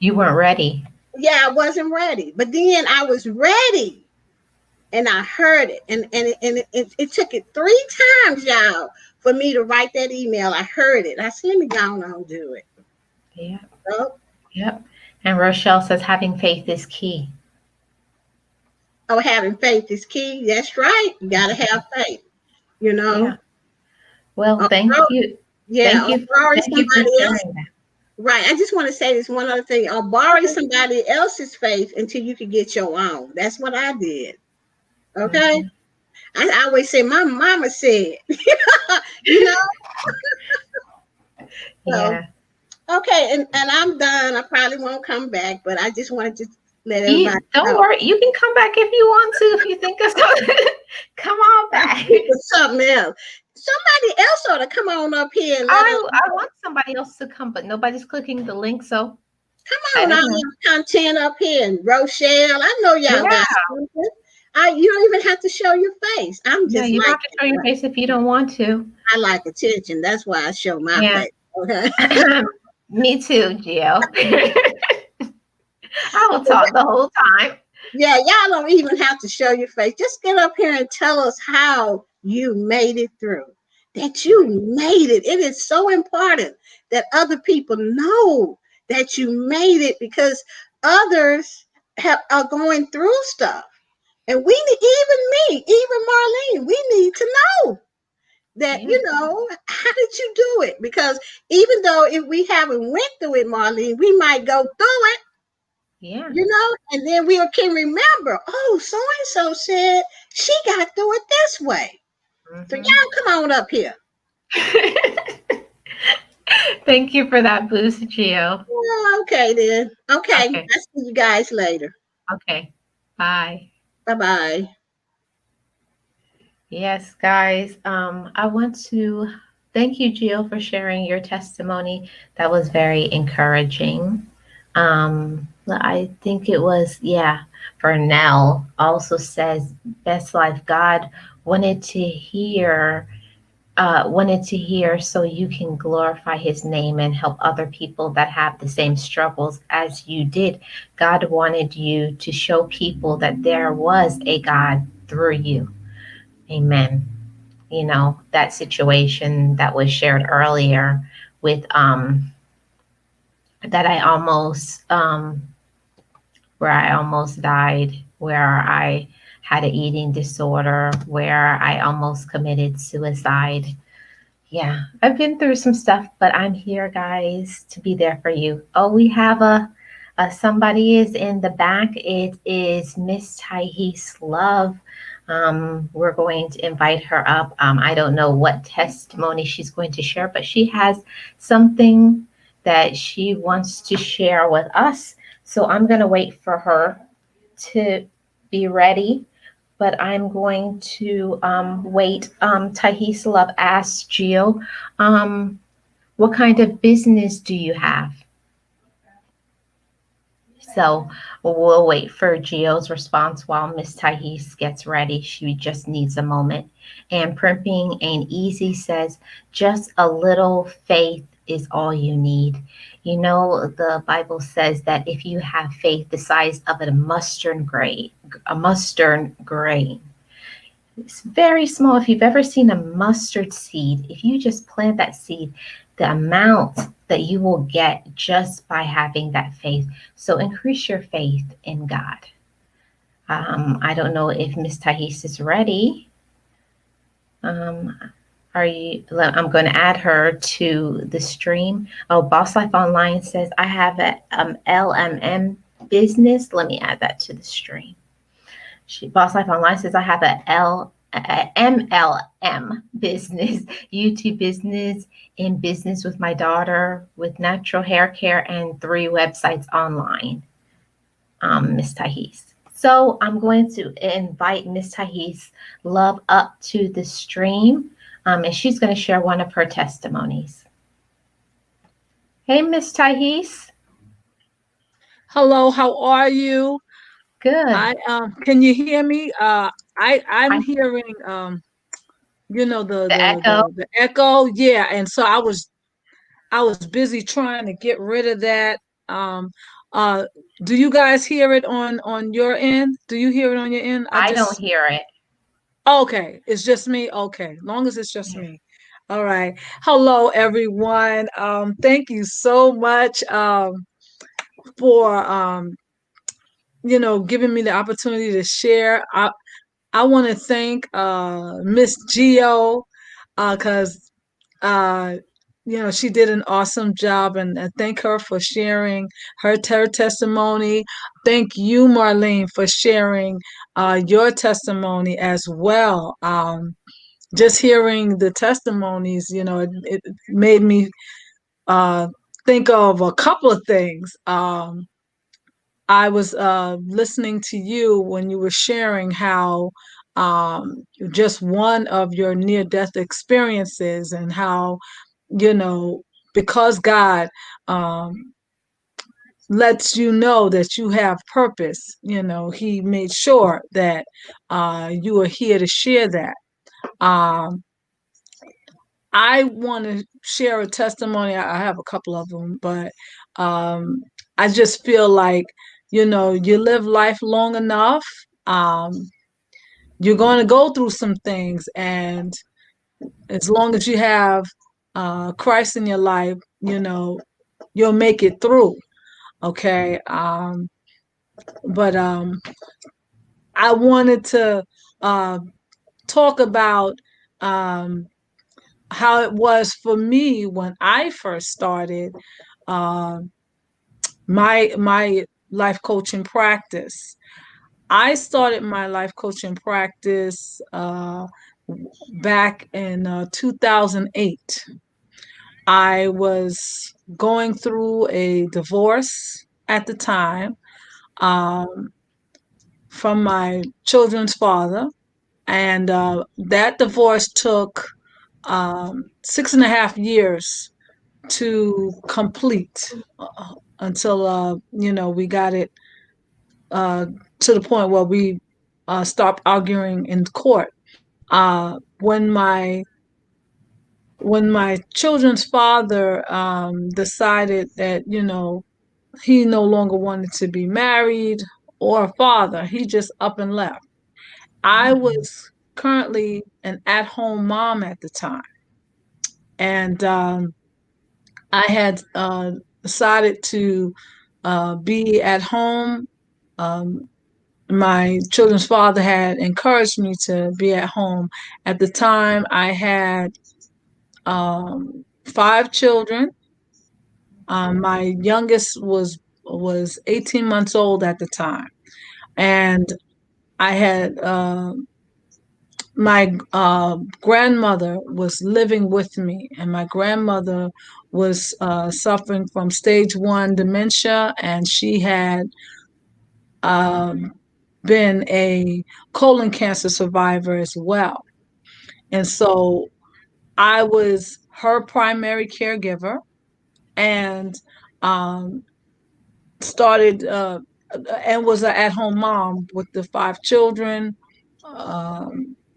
Speaker 1: You weren't ready.
Speaker 3: Yeah, I wasn't ready. But then I was ready and I heard it. And it took it 3 times, y'all, for me to write that email. I heard it. I said, let me go on and do it.
Speaker 1: Yeah.
Speaker 3: So,
Speaker 1: Yep. And Rochelle says having faith is key.
Speaker 3: oh, having faith is key. That's right. You got to have faith, you know.
Speaker 1: Yeah. Well,
Speaker 3: Oh, oh, yeah,
Speaker 1: Thank
Speaker 3: or
Speaker 1: you.
Speaker 3: borrowing
Speaker 1: Thank you for
Speaker 3: somebody else.
Speaker 1: sharing that.
Speaker 3: Right. I just want to say this one other thing. Or borrowing
Speaker 1: Okay.
Speaker 3: somebody else's faith until you can get your own. That's what I did. Okay.
Speaker 1: Mhm.
Speaker 3: I always say, my mama said, you know. So,
Speaker 1: Yeah.
Speaker 3: okay. And I'm done. I probably won't come back, but I just wanted to let everybody
Speaker 1: You don't
Speaker 3: know.
Speaker 1: worry. You can come back if you want to. If you think of something, come on
Speaker 3: I'm
Speaker 1: back.
Speaker 3: thinking of something else. Somebody else ought to come on up here and let us
Speaker 1: I want somebody else to come, but nobody's clicking the link. So,
Speaker 3: Come
Speaker 1: I
Speaker 3: on, all
Speaker 1: don't know.
Speaker 3: your content up here in Rochelle. I know y'all
Speaker 1: Yeah.
Speaker 3: got something. You don't even have to show your face. I'm
Speaker 1: Yeah,
Speaker 3: just
Speaker 1: you don't
Speaker 3: like
Speaker 1: have to
Speaker 3: that
Speaker 1: show your
Speaker 3: way.
Speaker 1: face if you don't want to.
Speaker 3: I like attention. That's why I show my
Speaker 1: Yeah.
Speaker 3: face. Okay.
Speaker 1: Me too, Gio. I will talk the whole time.
Speaker 3: Yeah, y'all don't even have to show your face. Just get up here and tell us how you made it through. That you
Speaker 1: Right.
Speaker 3: made it. It is so important that other people know that you made it because others are going through stuff. And we need, even me, even Marlene, we need to know that,
Speaker 1: Yeah.
Speaker 3: how did you do it? Because even though if we haven't went through it, Marlene, we might go through it,
Speaker 1: Yeah.
Speaker 3: and then we can remember, oh, so and so said she got through it this way. So
Speaker 1: Hmm.
Speaker 3: y'all come on up here.
Speaker 1: Thank you for that boost, Gio.
Speaker 3: Oh, okay then. Okay,
Speaker 1: Okay.
Speaker 3: I'll see you guys later.
Speaker 1: Okay. Bye.
Speaker 3: Bye bye.
Speaker 1: Yes, guys. I want to thank you, Gio, for sharing your testimony. That was very encouraging. I think it was, yeah, Vernell also says, best life God wanted to hear so you can glorify his name and help other people that have the same struggles as you did. God wanted you to show people that there was a God through you. Amen. You know, that situation that was shared earlier with that I almost where I almost died, where I had an eating disorder, where I almost committed suicide. Yeah, I've been through some stuff, but I'm here, guys, to be there for you. Oh, we have a somebody is in the back. It is Miss Thais Love. We're going to invite her up. I don't know what testimony she's going to share, but she has something that she wants to share with us. So I'm going to wait for her to be ready, but I'm going to wait. Tahisa Love asked Gio, what kind of business do you have? So we'll wait for Gio's response while Miss Thais gets ready. She just needs a moment. And Primping Ain't Easy says, just a little faith is all you need. You know, the Bible says that if you have faith the size of a mustard grain, it's very small. If you've ever seen a mustard seed, if you just plant that seed, the amount that you will get just by having that faith. So increase your faith in God. I don't know if Miss Thais is ready. Um, are you? I'm going to add her to the stream. Oh, Boss Life Online says I have a LMM business. Let me add that to the stream. Boss Life Online says I have a MLM business, YouTube business, in business with my daughter with natural hair care and 3 websites online, Miss Thais. So I'm going to invite Miss Thais Love up to the stream, and she's going to share one of her testimonies. Hey, Miss Thais.
Speaker 4: Hello, how are you?
Speaker 1: Good.
Speaker 4: I can you hear me? I'm
Speaker 1: I
Speaker 4: hearing
Speaker 1: the echo.
Speaker 4: the echo. Yeah, and so I was busy trying to get rid of that. Um uh do you guys hear it on your end? Do you hear it on your end?
Speaker 1: I don't hear it.
Speaker 4: Okay, it's just me. Okay, long as it's just
Speaker 1: Yeah.
Speaker 4: me. All right. Hello everyone. Thank you so much for giving me the opportunity to share. I want to thank Miss Geo because uh, she did an awesome job, and thank her for sharing her testimony. Thank you, Marlene, for sharing your testimony as well. Just hearing the testimonies, it made me uh, think of a couple of things. I was listening to you when you were sharing how just one of your near death experiences, and how, you know, because God um, lets you know that you have purpose. He made sure that you are here to share that. Um, I want to share a testimony. I have a couple of them, but um, I just feel like, you live life long enough. Um, you're going to go through some things, and as long as you have Christ in your life, you'll make it through. Okay. But I wanted to uh, talk about um, how it was for me when I first started uh, my life coaching practice. I started my life coaching practice back in 2008. I was going through a divorce at the time um, from my children's father, and that divorce took 6.5 years to complete until we got it uh, to the point where we stopped arguing in court. When my children's father decided that he no longer wanted to be married or a father, he just up and left. I
Speaker 1: Mm.
Speaker 4: was currently an at-home mom at the time, and I had decided to be at home. Um, my children's father had encouraged me to be at home. At the time, I had 5 children. My youngest was 18 months old at the time, and I had my grandmother was living with me, and my grandmother was suffering from stage 1 dementia, and she had um, been a colon cancer survivor as well. And so I was her primary caregiver, and um, started and was an at-home mom with the 5 children.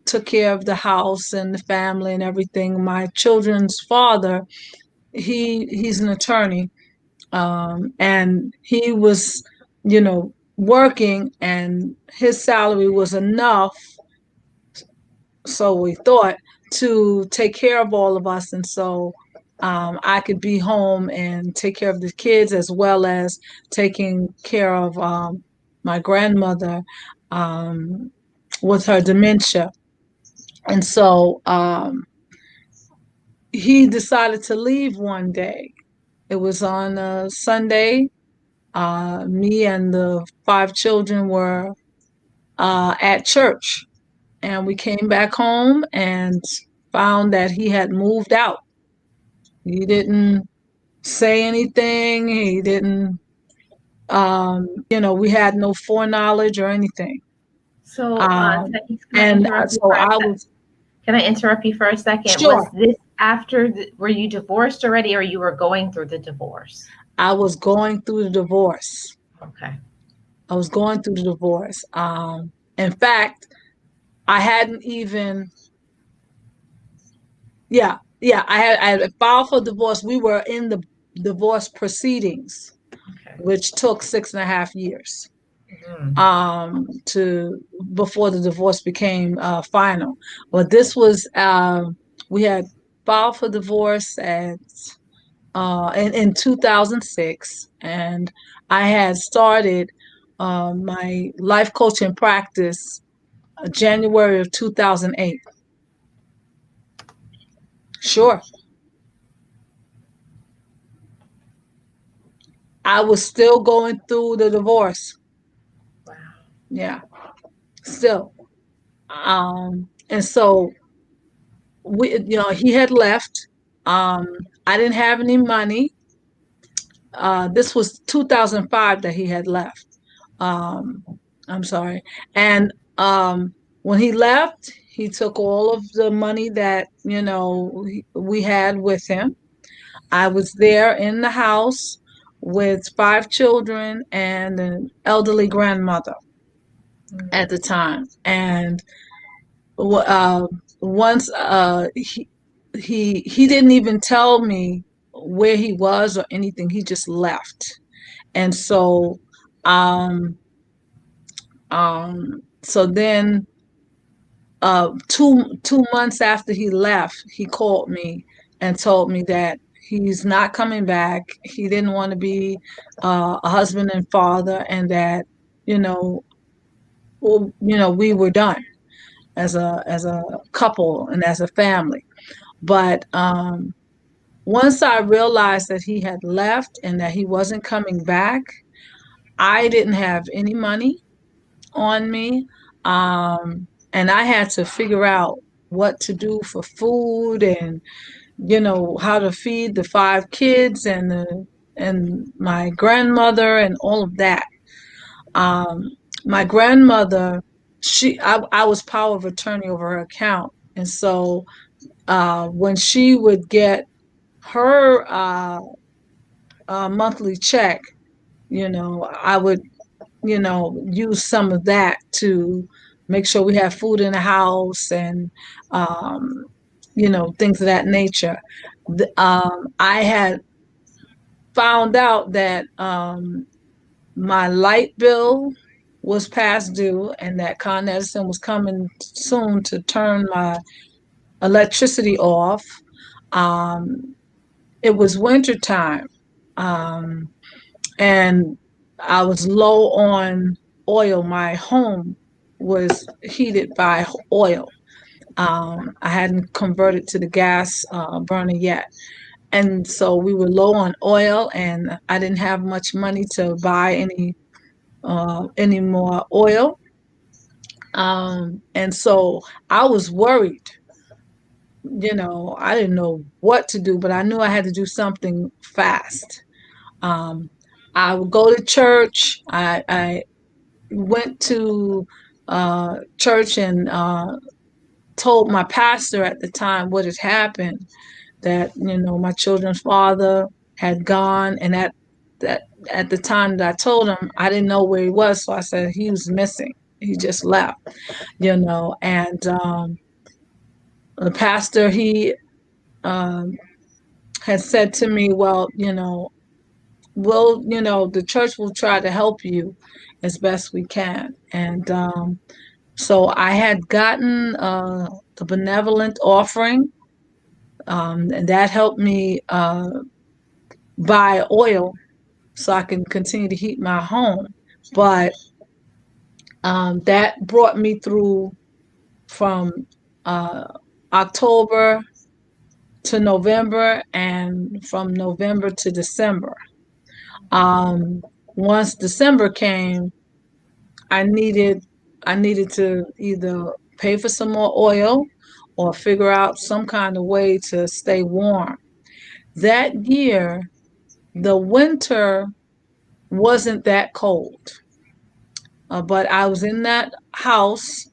Speaker 4: Took care of the house and the family and everything. My children's father, he's an attorney, and he was, working, and his salary was enough, so we thought, to take care of all of us. And so I could be home and take care of the kids, as well as taking care of my grandmother um, with her dementia. And so he decided to leave one day. It was on a Sunday. Me and the 5 children were at church, and we came back home and found that he had moved out. He didn't say anything. He didn't, we had no foreknowledge or anything.
Speaker 1: So,
Speaker 4: Um,
Speaker 1: can I
Speaker 4: and
Speaker 1: interrupt you
Speaker 4: so
Speaker 1: for a
Speaker 4: I
Speaker 1: sec?
Speaker 4: was
Speaker 1: Can I interrupt you for a second? Was
Speaker 4: sure.
Speaker 1: this after were you divorced already, or you were going through the divorce?
Speaker 4: I was going through the divorce.
Speaker 1: Okay.
Speaker 4: I was going through the divorce. In fact, I hadn't even, yeah, I had filed for divorce. We were in the divorce proceedings,
Speaker 1: Okay.
Speaker 4: which took 6.5 years
Speaker 1: Mm.
Speaker 4: to before the divorce became final. But this was we had filed for divorce in 2006, and I had started my life coaching practice January of 2008. Sure. I was still going through the divorce.
Speaker 1: Wow.
Speaker 4: Yeah, still. And so he had left. Um, I didn't have any money. This was 2005 that he had left. Um, I'm sorry. And when he left, he took all of the money that, we had with him. I was there in the house with 5 children and an elderly grandmother at the time. And uh, once he didn't even tell me where he was or anything. He just left. And um, so then 2 months after he left, he called me and told me that he's not coming back. He didn't want to be a husband and father, and that you know, we were done as a couple and as a family. But once I realized that he had left and that he wasn't coming back, I didn't have any money on me. And I had to figure out what to do for food and, how to feed the 5 kids and my grandmother and all of that. Um, my grandmother, I was power of attorney over her account. And so when she would get her monthly check, I would use some of that to make sure we have food in the house and, um, things of that nature. I had found out that my light bill was past due and that Con Edison was coming soon to turn my electricity off. Um, it was winter time. Um, and I was low on oil. My home was heated by oil. I hadn't converted to the gas burner yet. And so we were low on oil, and I didn't have much money to buy any more oil. And so I was worried. I didn't know what to do, but I knew I had to do something fast. Um, I would go to church. I went to church and told my pastor at the time what had happened, that my children's father had gone, and that at the time that I told him, I didn't know where he was, so I said he was missing. He just left, and the pastor, he um, had said to me, well, the church will try to help you as best we can. And so I had gotten the benevolent offering, and that helped me buy oil so I can continue to heat my home. But that brought me through from uh, October to November and from November to December. Um, Once December came, I needed I needed to either pay for some more oil or figure out some kind of way to stay warm. That year, the winter wasn't that cold, but I was in that house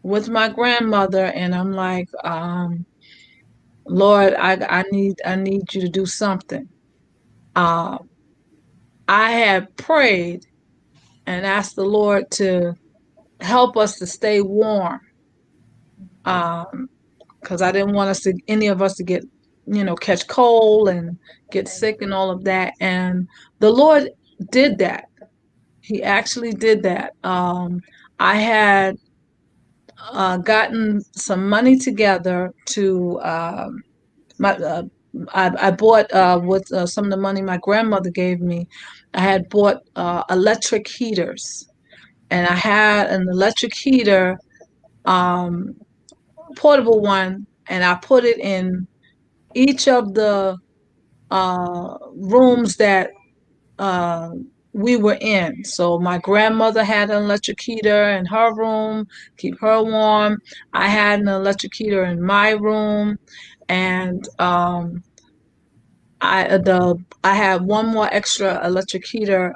Speaker 4: with my grandmother, and I'm like, Lord, I need you to do something. Uh, I had prayed and asked the Lord to help us to stay warm, because I didn't want any of us to get, catch cold and get sick and all of that. And the Lord did that. He actually did that. I had gotten some money together to my. I bought with some of the money my grandmother gave me. I had bought electric heaters, and I had an electric heater, um, portable one, and I put it in each of the rooms that uh, we were in. So my grandmother had an electric heater in her room, keep her warm. I had an electric heater in my room, and I had one more extra electric heater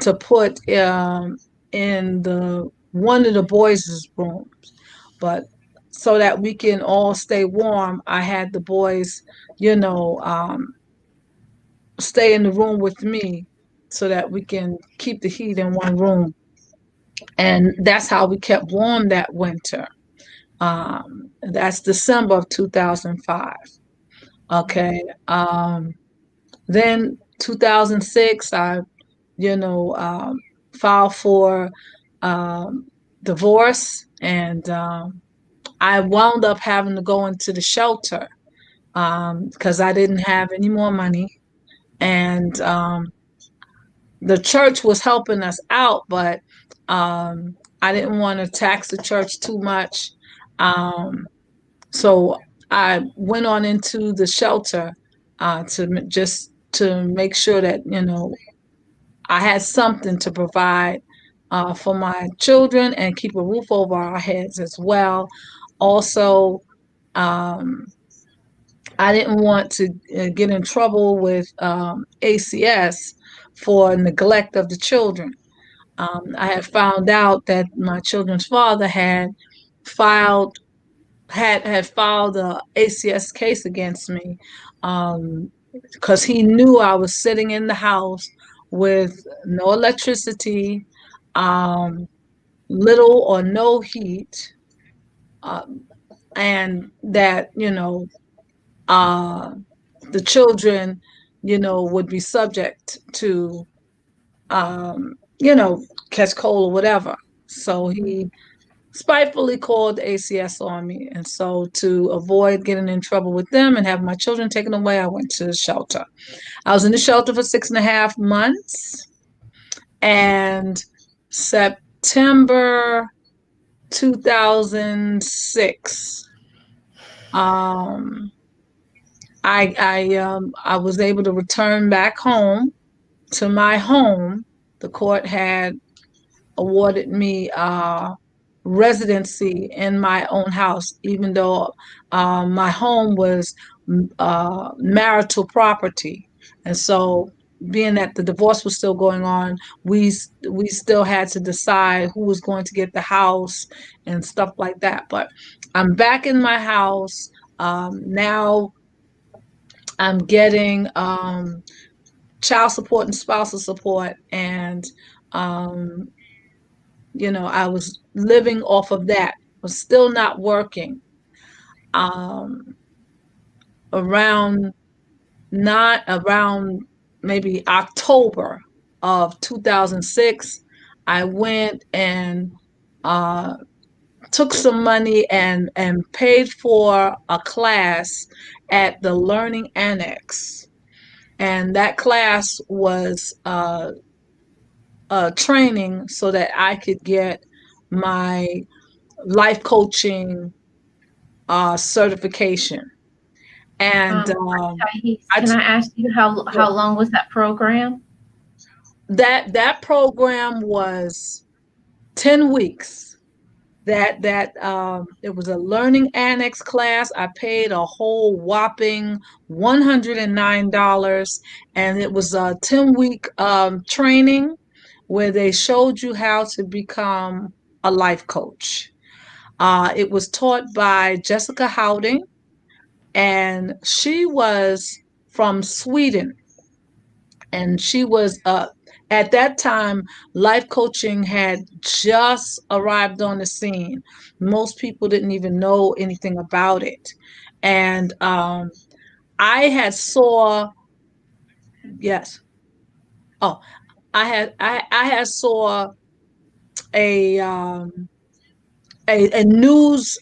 Speaker 4: to put in the one of the boys' rooms. But so that we can all stay warm, I had the boys, you know, um, stay in the room with me so that we can keep the heat in one room. And that's how we kept warm that winter. That's December of 2005. Okay. Then 2006, I, you know, filed for um, divorce, and I wound up having to go into the shelter because I didn't have any more money. And the church was helping us out, but I didn't want to tax the church too much. Um, so I went on into the shelter just to make sure that, I had something to provide for my children and keep a roof over our heads as well. Also, um, I didn't want to get in trouble with ACS for neglect of the children. I had found out that my children's father filed had filed a ACS case against me because he knew I was sitting in the house with no electricity, um, little or no heat, um, and that uh, the children, would be subject to, um, you know, catch cold or whatever. So he spitefully called the ACS on me. And so to avoid getting in trouble with them and have my children taken away, I went to the shelter. I was in the shelter for 6.5 months. And September 2006, um, I was able to return back home to my home. The court had awarded me residency in my own house, even though my home was marital property. And so, being that the divorce was still going on, we still had to decide who was going to get the house and stuff like that. But I'm back in my house now. I'm getting child support and spousal support, and um, I was living off of that, was still not working. Um, around not around maybe October of 2006, I went and uh, took some money and paid for a class at the Learning Annex, and that class was training so that I could get my life coaching certification. And
Speaker 1: Thais,
Speaker 4: I
Speaker 1: can I ask you how long was that program?
Speaker 4: that program was 10 weeks. That it was a learning annex class. I paid a whole whopping $109, and it was a 10-week training where they showed you how to become a life coach. It was taught by Jessica Howding, and she was from Sweden. And she was at that time, life coaching had just arrived on the scene. Most people didn't even know anything about it. And I had saw yes. Oh, I had saw a a news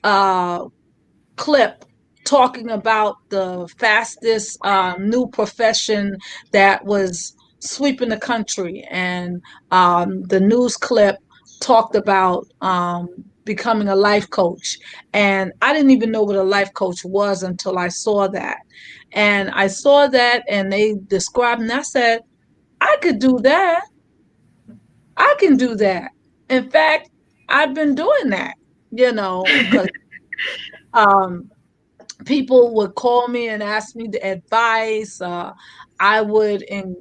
Speaker 4: clip talking about the fastest new profession that was sweeping the country. And the news clip talked about becoming a life coach. And I didn't even know what a life coach was until I saw that. And I saw that and they described, and I said, I could do that. I can do that. In fact, I've been doing that, because um, people would call me and ask me the advice. I would, and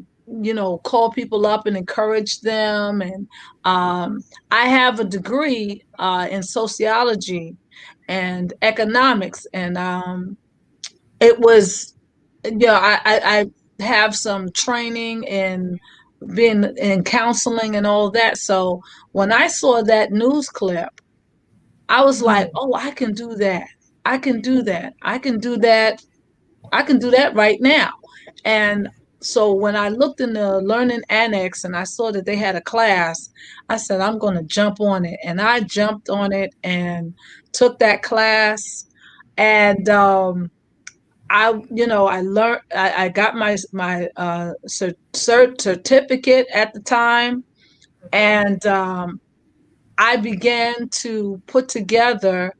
Speaker 4: call people up and encourage them. And I have a degree in sociology and economics, and it was, have some training in being in counseling and all that. So when I saw that news clip, I was like,
Speaker 1: Mhm.
Speaker 4: oh, I can do that. I can do that. I can do that. I can do that right now. And so when I looked in the learning annex and I saw that they had a class, I said, I'm going to jump on it. And I jumped on it and took that class. And I learned, I got my certificate at the time. And I began to put together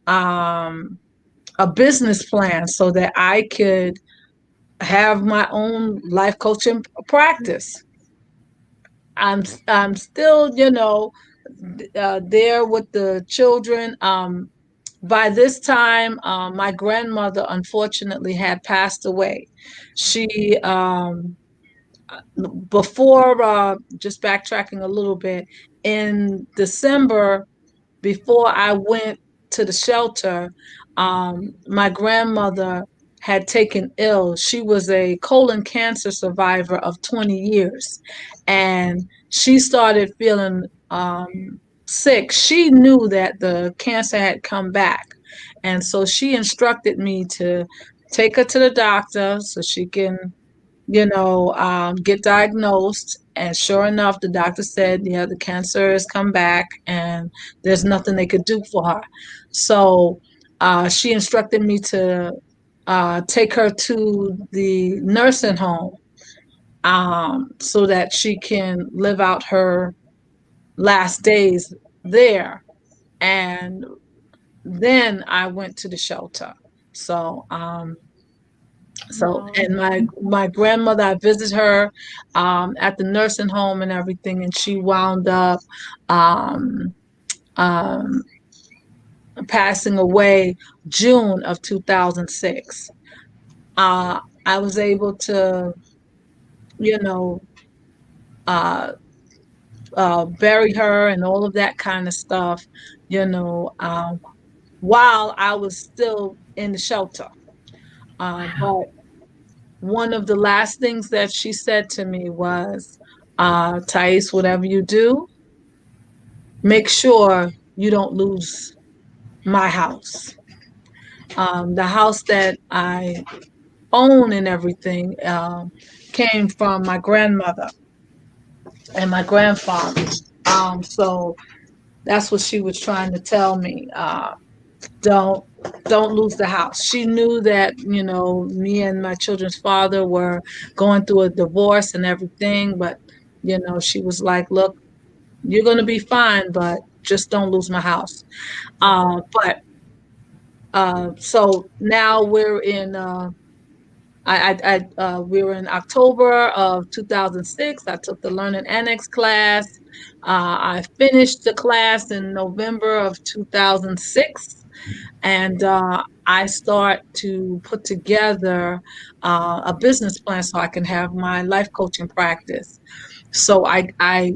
Speaker 4: um, a business plan so that I could have my own life coaching practice. I'm still, there with the children. By this time, my grandmother unfortunately had passed away. She before just backtracking a little bit, in December, before I went to the shelter, my grandmother had taken ill. She was a colon cancer survivor of 20 years, and she started feeling sick. She knew that the cancer had come back, and so she instructed me to take her to the doctor so she can get diagnosed. And sure enough, the doctor said, yeah, the cancer has come back and there's nothing they could do for her. So she instructed me to take her to the nursing home so that she can live out her last days there. And then I went to the shelter. So,
Speaker 1: Wow.
Speaker 4: and my grandmother, I visited her at the nursing home and everything, and she wound up um, um, passing away June of 2006. I was able to, you know, uh, bury her and all of that kind of stuff, you know, while I was still in the shelter.
Speaker 1: Wow.
Speaker 4: But one of the last things that she said to me was, Thais, whatever you do, make sure you don't lose my house. The house that I own and everything came from my grandmother and my grandfather. So that's what she was trying to tell me. Don't don't lose the house. She knew that me and my children's father were going through a divorce and everything, but she was like, look, you're gonna be fine, but just don't lose my house. But so now we were in October of 2006. I took the Learning Annex class. I finished the class in November of 2006, and I start to put together a business plan so I can have my life coaching practice. So I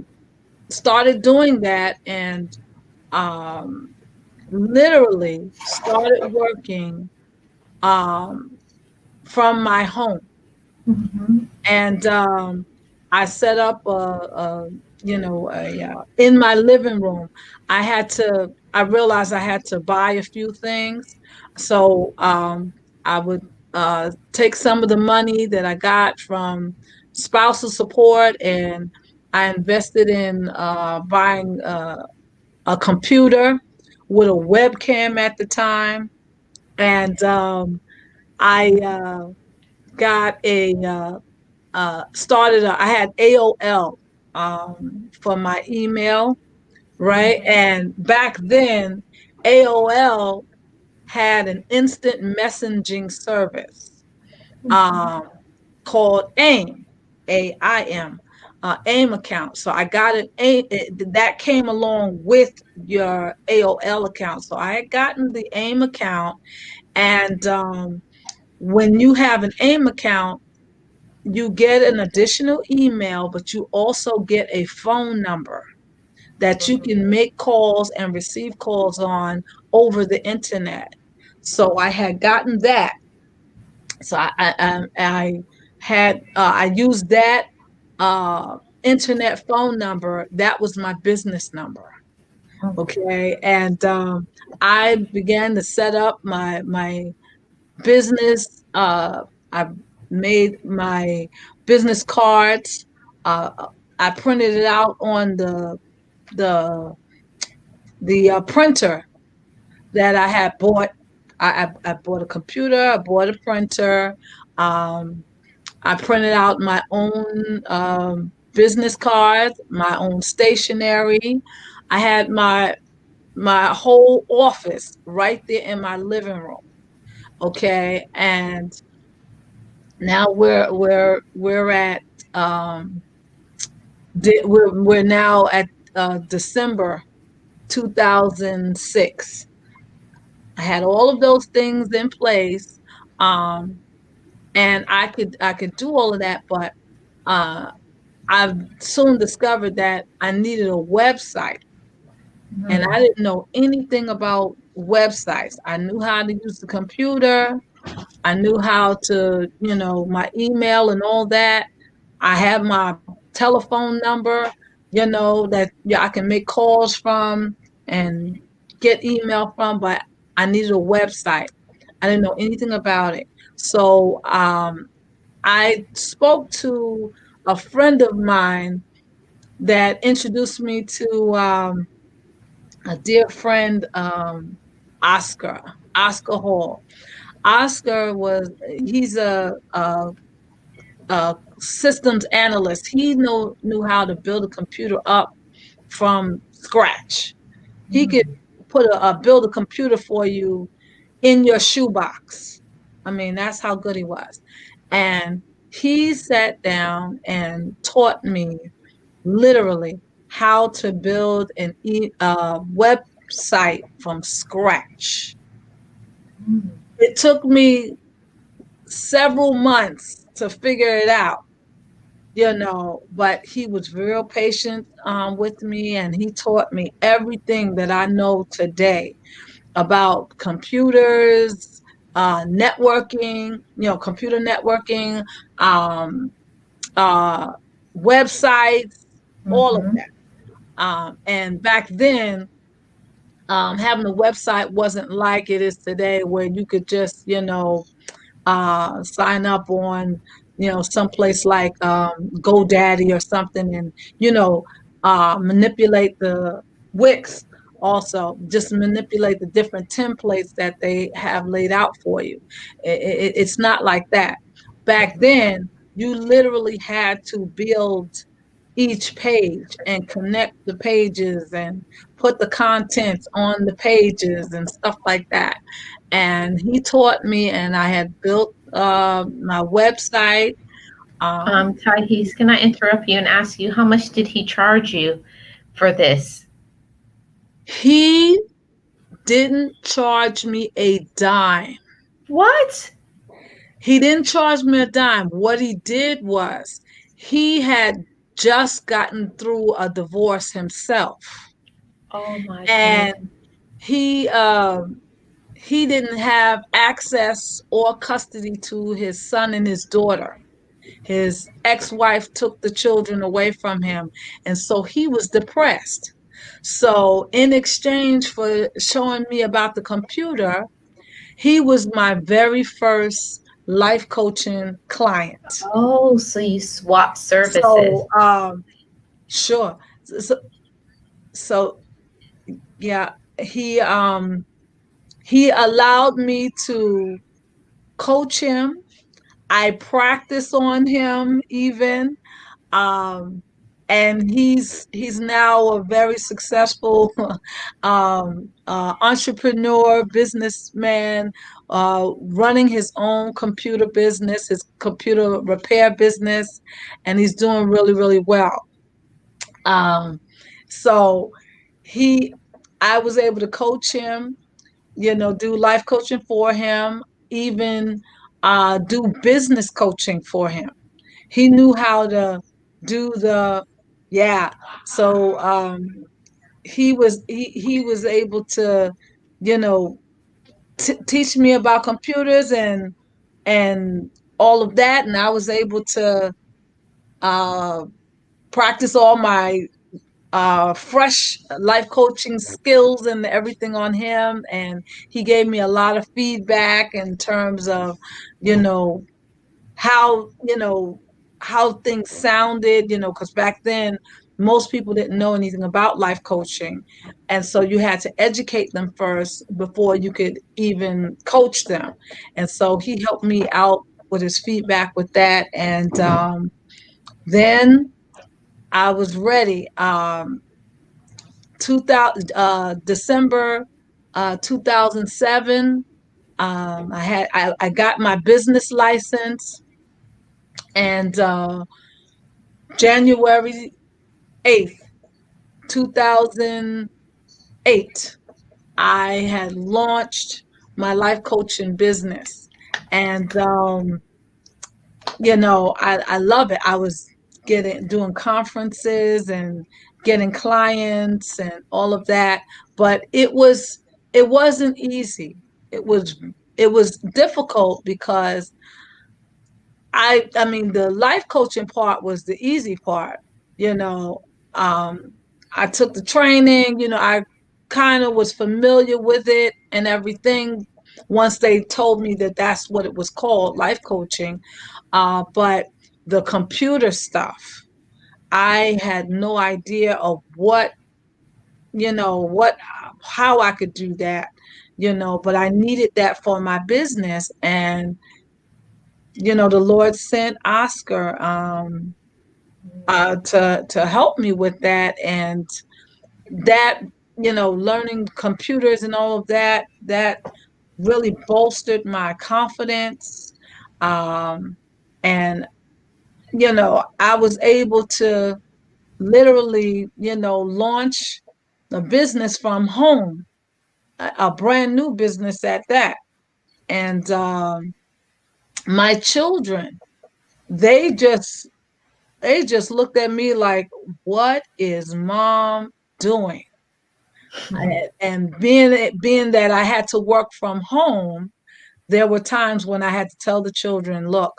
Speaker 4: started doing that, and um, literally started working um, from my home.
Speaker 1: Mhm.
Speaker 4: And I set up in my living room. I realized I had to buy a few things. So I would take some of the money that I got from spousal support, and I invested in buying a computer with a webcam at the time. And I got I had AOL for my email, right? And back then, AOL had an instant messaging service um, called AIM, AIM account. So I got that came along with your AOL account. So I had gotten the AIM account, and when you have an AIM account, you get an additional email, but you also get a phone number that you can make calls and receive calls on over the internet. So I had gotten that. So I had I used that internet phone number. That was my business number. Okay, and I began to set up my business. I made my business cards. Uh, I printed it out on the printer that I had bought. I bought a computer. I bought a printer. Um, I printed out my own business cards, my own stationery. I had my whole office right there in my living room. Okay, and now we're at um, we're now at December 2006. I had all of those things in place, um, and I could do all of that, but uh, I've soon discovered that I needed a website, and I didn't know anything about websites. I knew how to use the computer. I knew how to, my email and all that. I have my telephone number, that yeah, I can make calls from and get email from, but I needed a website. I didn't know anything about it. So I spoke to a friend of mine that introduced me to a dear friend, Oscar, Oscar Hall. Oscar he's a systems analyst. He knew how to build a computer up from scratch. He could build a computer for you in your shoebox. I mean, that's how good he was. And he sat down and taught me literally how to build a website from scratch. It took me several months to figure it out, but he was real patient with me, and he taught me everything that I know today about computers, networking, computer networking, um, uh, websites, all of that. And back then, having a website wasn't like it is today, where you could just, sign up on, someplace like GoDaddy or something, and manipulate the Wix. Also, just manipulate the different templates that they have laid out for you. It's not like that. Back then, you literally had to build each page and connect the pages and put the contents on the pages and stuff like that. And he taught me, and I had built my website.
Speaker 1: Thais, can I interrupt you and ask you how much did he charge you for this?
Speaker 4: He didn't charge me a dime.
Speaker 1: What?
Speaker 4: He didn't charge me a dime. What he did was he had just gotten through a divorce himself.
Speaker 1: Oh my
Speaker 4: And
Speaker 1: goodness.
Speaker 4: he didn't have access or custody to his son and his daughter. His ex-wife took the children away from him, and so he was depressed. So in exchange for showing me about the computer, he was my very first life coaching client.
Speaker 1: Oh, so you swap services.
Speaker 4: So sure. So yeah, he allowed me to coach him. I practice on him even. Um, and he's now a very successful entrepreneur, businessman, running his own computer business, his computer repair business, and he's doing really, really well. Um, so he, I was able to coach him, do life coaching for him, even do business coaching for him. He knew how to do yeah. So he was able to, you know, teach me about computers and all of that, and I was able to uh, practice all my fresh life coaching skills and everything on him. And he gave me a lot of feedback in terms of, you know, how, how things sounded, because back then most people didn't know anything about life coaching. And so you had to educate them first before you could even coach them. And so he helped me out with his feedback with that. And then I was ready. 2000 December 2007. I got my business license, and January 8th, 2008, I had launched my life coaching business. And I love it. I was doing conferences and getting clients and all of that, but it wasn't easy. It was it was difficult because I mean the life coaching part was the easy part, you know. Um I took the training, I kind of was familiar with it and everything once they told me that that's what it was called, life coaching. But the computer stuff, I had no idea of what, how I could do that, but I needed that for my business. And, the Lord sent Oscar to help me with that. And that, learning computers and all of that, that really bolstered my confidence. Um, and I was able to literally, launch a business from home, a brand new business at that. And my children, they just they just looked at me like, "What is mom doing?" And being that I had to work from home, there were times when I had to tell the children, "Look,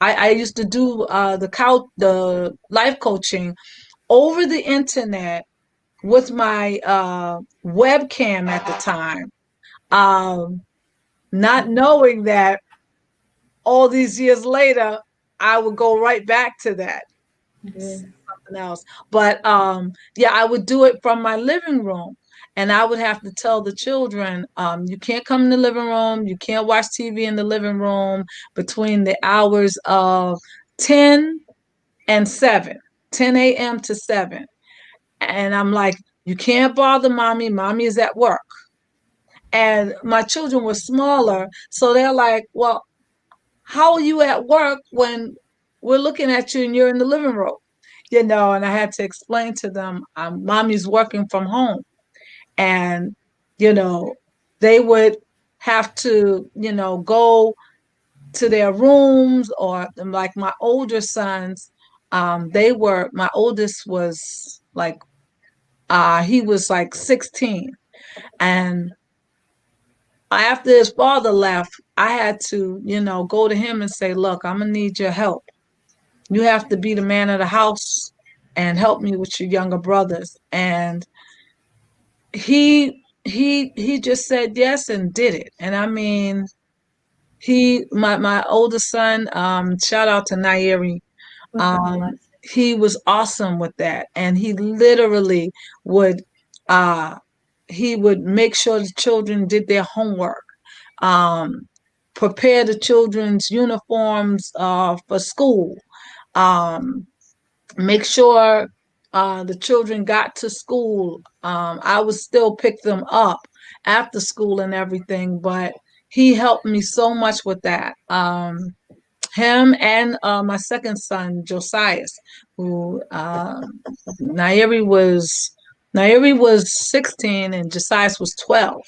Speaker 4: I used to do the life coaching over the internet with my webcam at the time, um, not knowing that all these years later, I would go right back to that,
Speaker 1: Yes.
Speaker 4: something else. But yeah, I would do it from my living room. And I would have to tell the children, you can't come in the living room, you can't watch TV in the living room between the hours of 10 and 7, 10 a.m. to 7. And I'm like, you can't bother mommy. Mommy is at work. And my children were smaller. So they're like, well, how are you at work when we're looking at you and you're in the living room? And I had to explain to them, mommy's working from home. And, you know, they would have to, go to their rooms, or like my older sons, my oldest was like, he was like 16. And after his father left, I had to, go to him and say, look, I'm going to need your help. You have to be the man of the house and help me with your younger brothers. And he just said yes and did it. And I mean, my oldest son, shout out to Nairi.
Speaker 1: What a
Speaker 4: Um,
Speaker 1: blessing.
Speaker 4: he was awesome with that. And he literally would, uh, he would make sure the children did their homework, um, prepare the children's uniforms for school, um, make sure the children got to school. I would still pick them up after school and everything, but he helped me so much with that. Him and my second son, Josias, who Nairi was 16 and Josias was 12.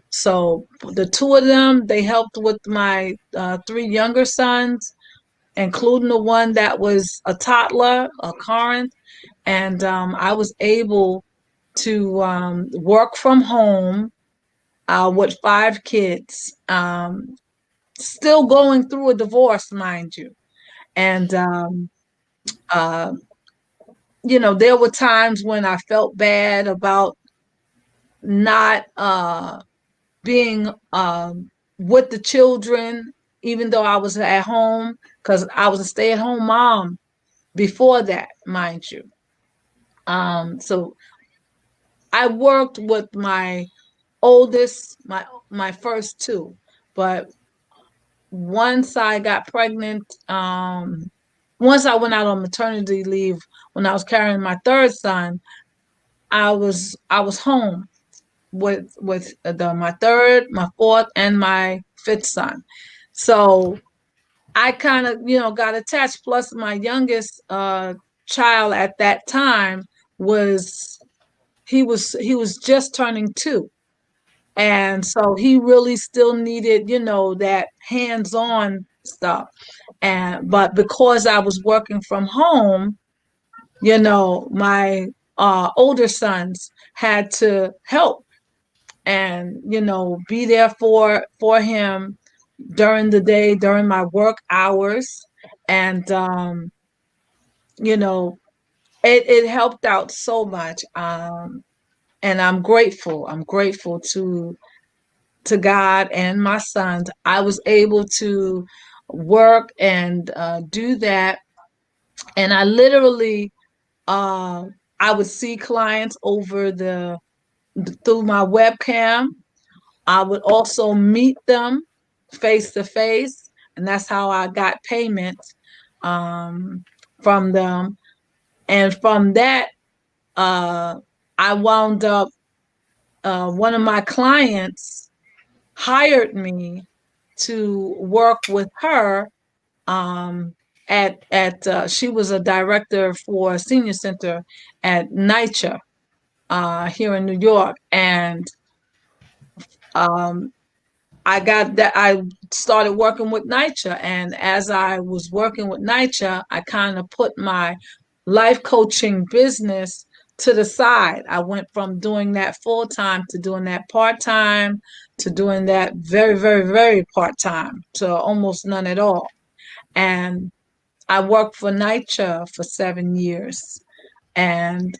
Speaker 4: So the two of them, they helped with my three younger sons, including the one that was a toddler, a Corinth. And I was able to work from home with five kids. still going through a divorce, mind you. And, uh, there were times when I felt bad about not being with the children, even though I was at home, because I was a stay-at-home mom before that, mind you. So I worked with my oldest, my first two, but once I got pregnant, once I went out on maternity leave when I was carrying my third son, I was home with my third, my fourth, and my fifth son. So I kind of got attached. Plus, my youngest child at that time was he was just turning 2, and so he really still needed that hands-on stuff. And but because I was working from home, my older sons had to help and be there for him during the day, during my work hours. And you know it helped out so much. And I'm grateful to God and my sons. I was able to work and do that. And I literally uh I would see clients over the through my webcam. I would also meet them face to face, and that's how I got payment um, from them. And from that, uh, I wound up, one of my clients hired me to work with her. At she was a director for a senior center at NYCHA here in New York, and um, I started working with NYCHA, and as I was working with NYCHA, I kind of put my life coaching business to the side. I went from doing that full time to doing that part time to doing that very, very, very part time to almost none at all. And I worked for NYCHA for 7 years, and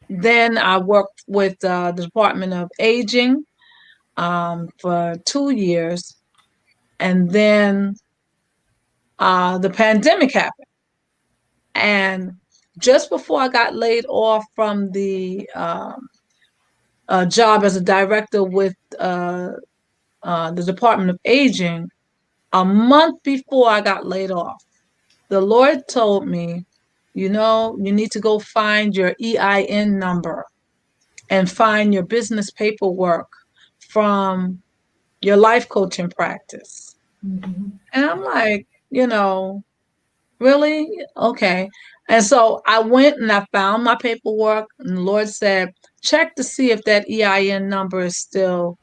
Speaker 4: then I worked with the Department of Aging for 2 years, and then the pandemic happened. And just before I got laid off from the job as a director with the Department of Aging, a month before I got laid off, the Lord told me, you need to go find your EIN number and find your business paperwork from your life coaching practice.
Speaker 1: Mhm.
Speaker 4: And I'm like, really? Okay. And so I went and I found my paperwork, and the Lord said, check to see if that EIN number is still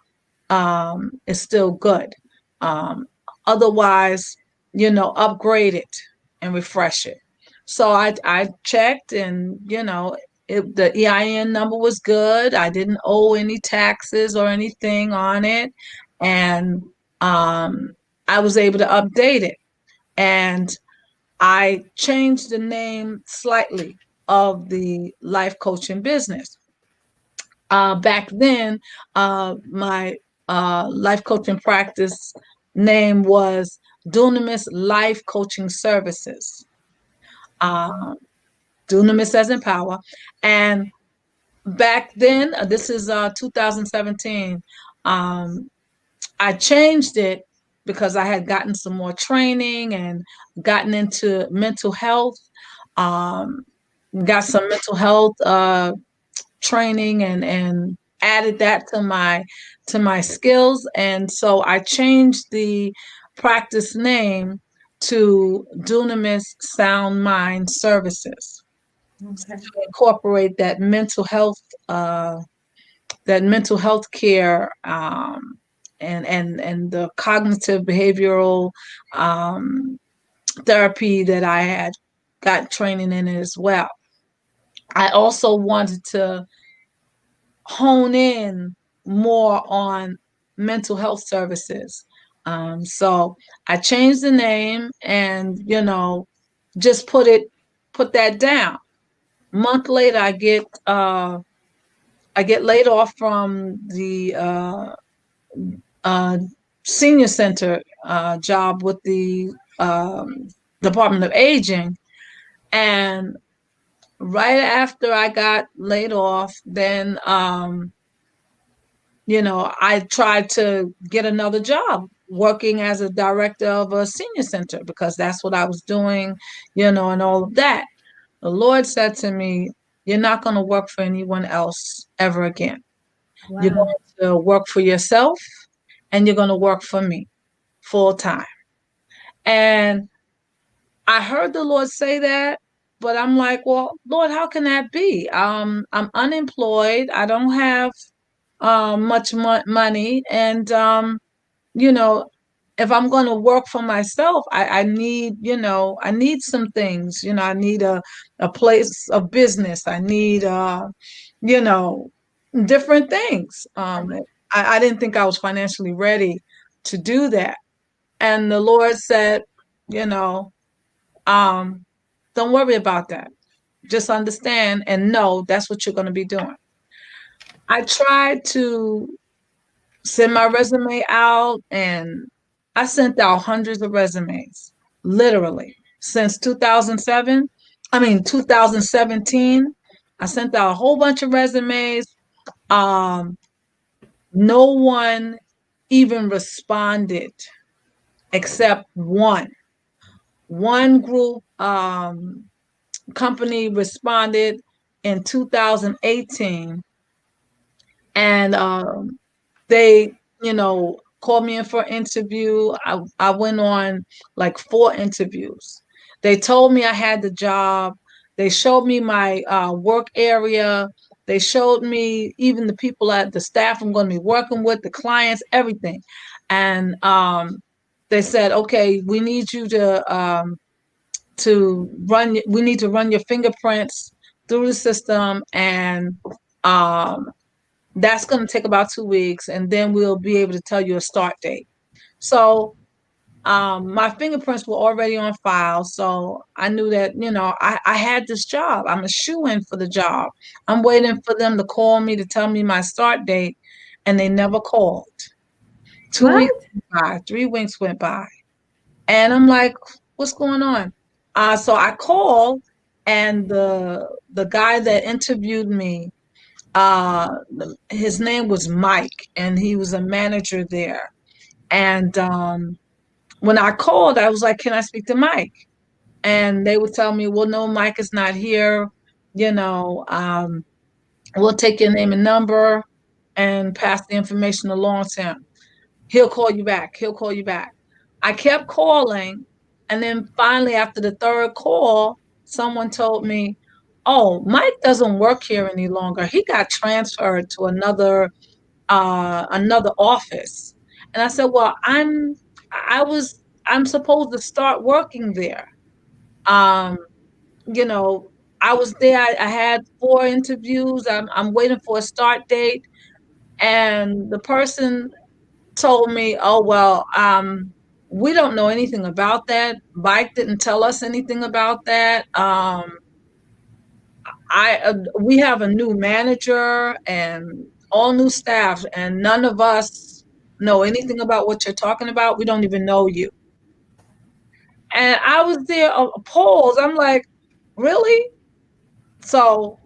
Speaker 4: good. Um, Otherwise, upgrade it and refresh it. So I checked, and the EIN number was good. I didn't owe any taxes or anything on it, and um, I was able to update it. And I changed the name slightly of the life coaching business. Back then, my life coaching practice name was Dunamis Life Coaching Services. Uh, Dunamis as in power. And back then, this is 2017, um, I changed it because I had gotten some more training and gotten into mental health. Um, got some mental health training and added that to my skills, and so I changed the practice name to Dunamis Sound Mind Services
Speaker 1: Okay.
Speaker 4: to incorporate uh, that mental health care, and the cognitive behavioral um, therapy that I had got training in as well. I also wanted to hone in more on mental health services. So I changed the name and, just put that down. Month later, I get laid off from the uh, senior center job with the Department of Aging. And right after I got laid off, then, I tried to get another job working as a director of a senior center because that's what I was doing, and all of that. The Lord said to me, "You're not going to work for anyone else ever again. You're
Speaker 1: Wow.
Speaker 4: going to work for yourself and you're going to work for me full time." And I heard the Lord say that, but I'm like, well, Lord, how can that be? I'm unemployed. I don't have much money. And, you know, if I'm going to work for myself, I need, I need some things. I need a place of business. I need, you know, different things. I didn't think I was financially ready to do that. And the Lord said, you know, um, don't worry about that. Just understand and know that's what you're going to be doing. I tried to send my resume out and I sent out hundreds of resumes, literally, since 2007. I mean, 2017. I sent out a whole bunch of resumes. Um, no one even responded except one. One group company responded in 2018 and they, called me in for an interview. I went on like four interviews. They told me I had the job. They showed me my work area. They showed me even the people at the staff I'm going to be working with, the clients, everything. And they said, okay, we need you to run. We need to run your fingerprints through the system, and um, that's going to take about 2 weeks, and then we'll be able to tell you a start date. So my fingerprints were already on file, so I knew that I had this job. I'm a shoe in for the job. I'm waiting for them to call me to tell me my start date, and they never called. 2 weeks
Speaker 1: What?
Speaker 4: went by, 3 weeks went by, and I'm like, "What's going on?" So I called, and the guy that interviewed me, uh, his name was Mike, and he was a manager there. And when I called, I was like, "Can I speak to Mike?" And they would tell me, "Well, no, Mike is not here. You know, um, we'll take your name and number and pass the information along to him. He'll call you back. He'll call you back." I kept calling, and then finally, after the third call, someone told me, "Oh, Mike doesn't work here any longer. He got transferred to another office." And I said, "Well, I was I'm supposed to start working there. Um, you know, I was there. I had four interviews. I'm waiting for a start date." And the person told me, "Oh well, we don't know anything about that. Mike didn't tell us anything about that. We have a new manager and all new staff, and none of us know anything about what you're talking about. We don't even know you." And I was there appalled. I'm like, really? So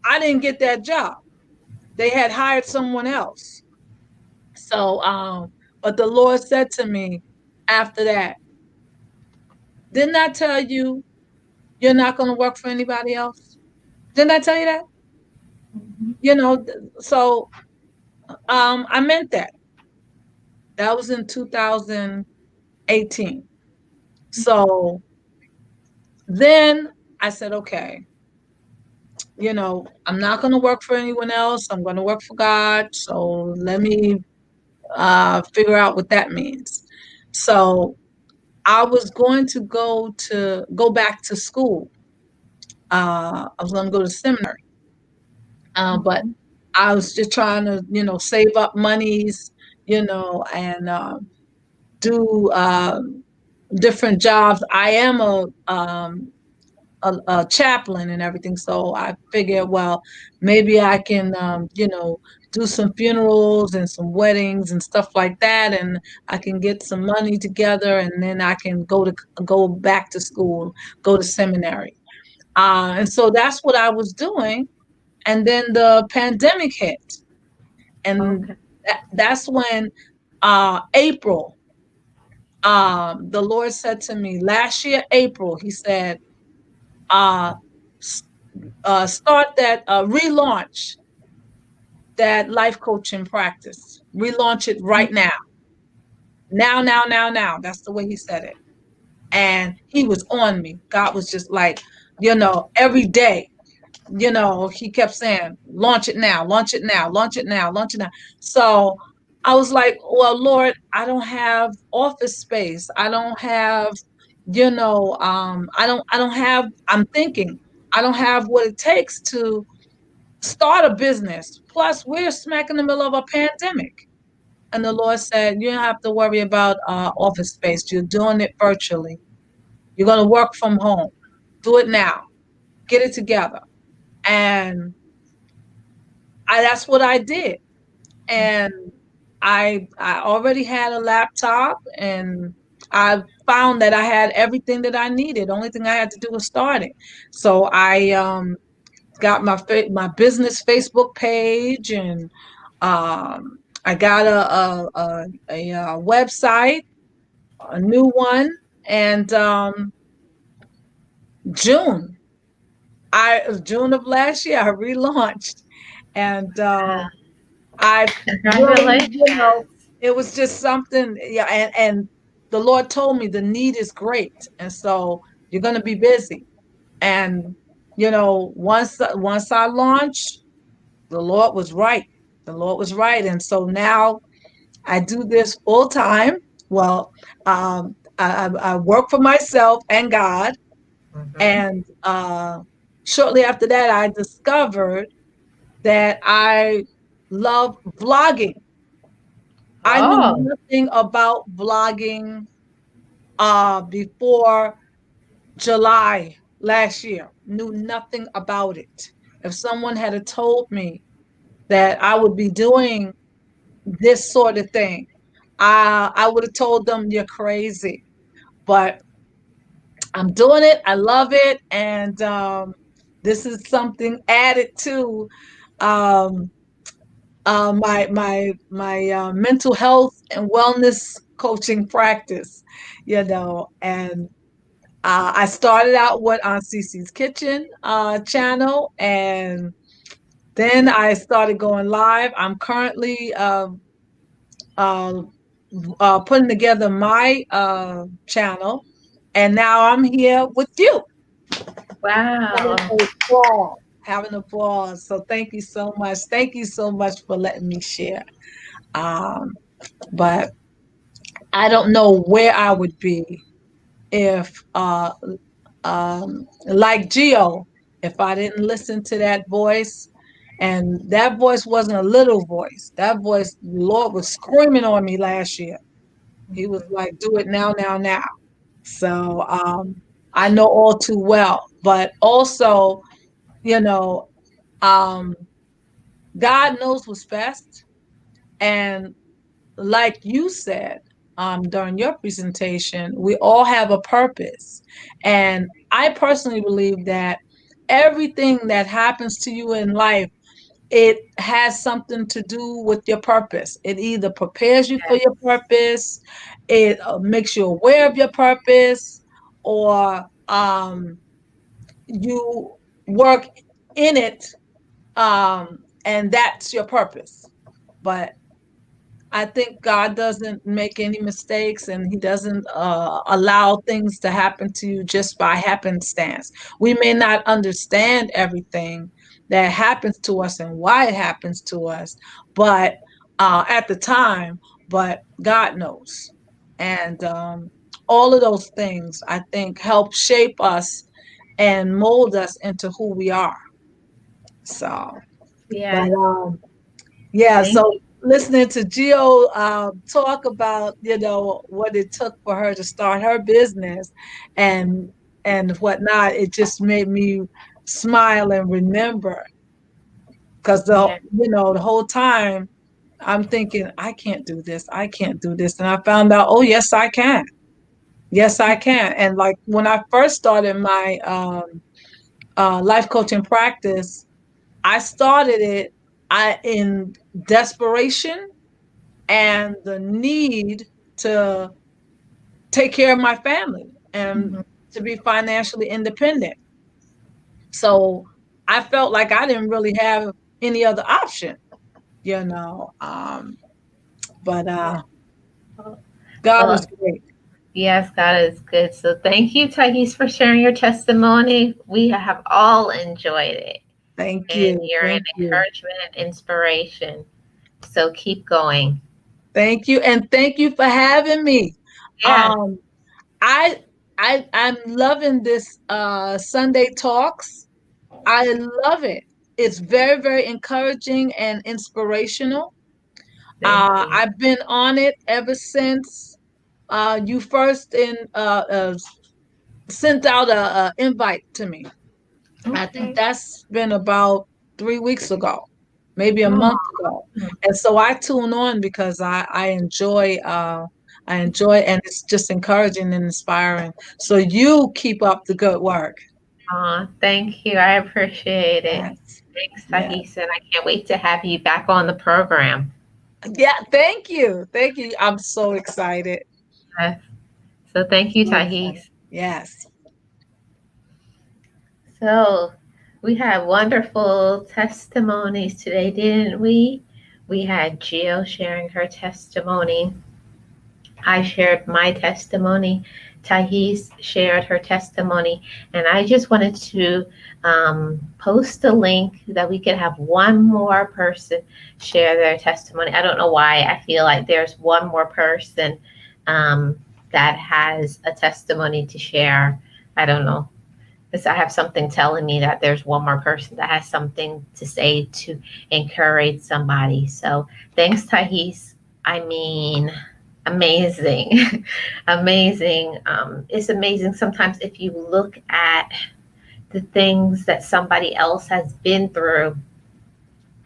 Speaker 4: I didn't get that job. They had hired someone else. So, but the Lord said to me after that, "Didn't I tell you you're not going to work for anybody else? Didn't I tell you that?"
Speaker 1: Mhm.
Speaker 4: So I meant that. That was in 2018. So then I said, okay, I'm not going to work for anyone else. I'm going to work for God. So let me figure out what that means. So I was going to go back to school. I was going to go to seminary, but
Speaker 1: Mhm.
Speaker 4: I was just trying to, save up monies, and do different jobs. I am a chaplain and everything. So I figured, well, maybe I can, do some funerals and some weddings and stuff like that, and I can get some money together, and then I can go back to school, go to seminary. And so that's what I was doing. And then the pandemic hit, and
Speaker 1: Okay.
Speaker 4: that's when April. The Lord said to me last year, April. He said, uh, start that, relaunch that life coaching practice. Relaunch it right now. Now, now, now, now. That's the way he said it. And he was on me. God was just like, every day, he kept saying, launch it now, launch it now, launch it now, launch it now. So I was like, well, Lord, I don't have office space. I don't have, I don't have, I'm thinking, I don't have what it takes to start a business. Plus, we're smack in the middle of a pandemic. And the Lord said, you don't have to worry about office space. You're doing it virtually. You're going to work from home. Do it now. Get it together. And that's what I did. And I already had a laptop, and I found that I had everything that I needed. The only thing I had to do was start it. So I got my business Facebook page, and I got a website, a new one, and June June of last year I relaunched, and
Speaker 1: Wow.
Speaker 4: I really,
Speaker 1: Congratulations.
Speaker 4: it was just something, yeah, and the Lord told me the need is great, and so you're going to be busy, and once I launched, the Lord was right. The Lord was right. And so now I do this full time. Well, I work for myself and God.
Speaker 1: Hmm.
Speaker 4: And shortly after that, I discovered that I love vlogging. I knew
Speaker 1: Oh,
Speaker 4: nothing about vlogging before July last year. Knew nothing about it. If someone had told me that I would be doing this sort of thing, I would have told them you're crazy. But I'm doing it. I love it, and this is something added to um, my mental health and wellness coaching practice. And I started out with on Cece's Kitchen channel, and then I started going live. I'm currently uh, putting together my channel, and now I'm here with you, having
Speaker 1: wow.
Speaker 4: a ball, having a ball. So thank you so much. Thank you so much for letting me share. Um, but I don't know where I would be if, like Geo, if I didn't listen to that voice. And that voice wasn't a little voice. That voice, the Lord was screaming on me last year. He was
Speaker 1: Mhm.
Speaker 4: like, do it now, now, now. So I know all too well. But also, you know, um, God knows what's best. And like you said during your presentation, we all have a purpose. And I personally believe that everything that happens to you in life, it has something to do with your purpose. It either prepares you for your
Speaker 1: Yes.
Speaker 4: purpose, it makes you aware of your purpose, or you work in it, and that's your purpose. But I think God doesn't make any mistakes, and He doesn't allow things to happen to you just by happenstance. We may not understand everything that happens to us and why it happens to us, but at the time, but God knows. And all of those things, I think, help shape us and mold us into who we are. So, but
Speaker 1: Yes.
Speaker 4: yeah,
Speaker 1: Thank
Speaker 4: so
Speaker 1: you.
Speaker 4: listening to Gio talk about, what it took for her to start her business and whatnot, it just made me smile and remember, because
Speaker 1: Yeah.
Speaker 4: the whole time I'm thinking, I can't do this, I can't do this, and I found out, oh yes, I can. Yes, I can. And like when I first started my life coaching practice, I started it in desperation and the need to take care of my family and
Speaker 1: Mhm.
Speaker 4: to be financially independent. So I felt like I didn't really have any other option, you know. But
Speaker 1: Yeah. Well,
Speaker 4: God is
Speaker 1: well,
Speaker 4: great.
Speaker 1: yes, God is good. So thank you, Thais, for sharing your testimony. We have all enjoyed it,
Speaker 4: Thank
Speaker 1: and
Speaker 4: you.
Speaker 1: you're an
Speaker 4: Thank you.
Speaker 1: encouragement and inspiration. So keep going.
Speaker 4: Thank you. And thank you for having me.
Speaker 1: Yes,
Speaker 4: Um, I I'm loving this Sunday talks. I love it. It's very, very encouraging and inspirational.
Speaker 1: thank you.
Speaker 4: I've been on it ever since you first sent out a invite to me. I think
Speaker 1: Okay.
Speaker 4: that's been about 3 weeks ago, maybe a
Speaker 1: Oh,
Speaker 4: month ago. And so I tune on because I enjoy, and it's just encouraging and inspiring. So you keep up the good work.
Speaker 1: thank you. I appreciate it.
Speaker 4: Yes.
Speaker 1: Thanks,
Speaker 4: Yeah.
Speaker 1: Thais, and I can't wait to have you back on the program.
Speaker 4: Yeah. Thank you. Thank you. I'm so excited.
Speaker 1: Yes. So thank you,
Speaker 4: So excited.
Speaker 1: Thais.
Speaker 4: Yes.
Speaker 1: So we had wonderful testimonies today, didn't we? We had Jill sharing her testimony. I shared my testimony. Thais shared her testimony. And I just wanted to post a link that we could have one more person share their testimony. I don't know why. I feel like there's one more person um, that has a testimony to share. I don't know. Because I have something telling me that there's one more person that has something to say to encourage somebody. So thanks, Thais. I mean, amazing. Amazing. It's amazing sometimes if you look at the things that somebody else has been through.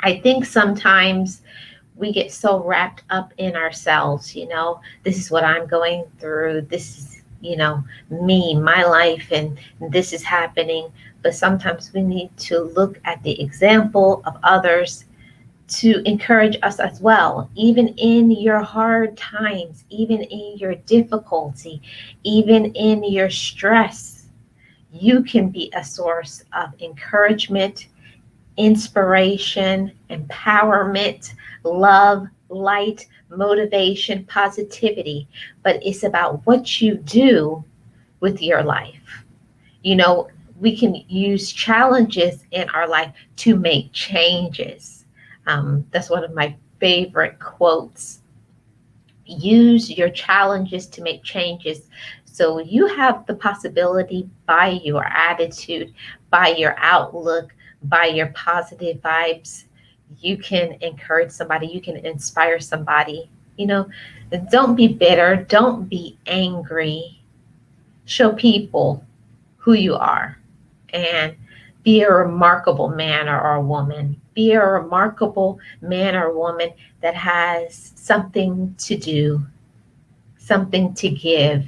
Speaker 1: I think sometimes we get so wrapped up in ourselves, this is what I'm going through. This is, me, my life, and this is happening. But sometimes we need to look at the example of others to encourage us as well, even in your hard times, even in your difficulty, even in your stress. You can be a source of encouragement, inspiration, empowerment, love, light, motivation, positivity. But it's about what you do with your life. You know, we can use challenges in our life to make changes. That's one of my favorite quotes. Use your challenges to make changes. So you have the possibility by your attitude, by your outlook, by your positive vibes, you can encourage somebody, you can inspire somebody. You know, don't be bitter, don't be angry. Show people who you are and be a remarkable man or a woman. Be a remarkable man or woman that has something to do, something to give.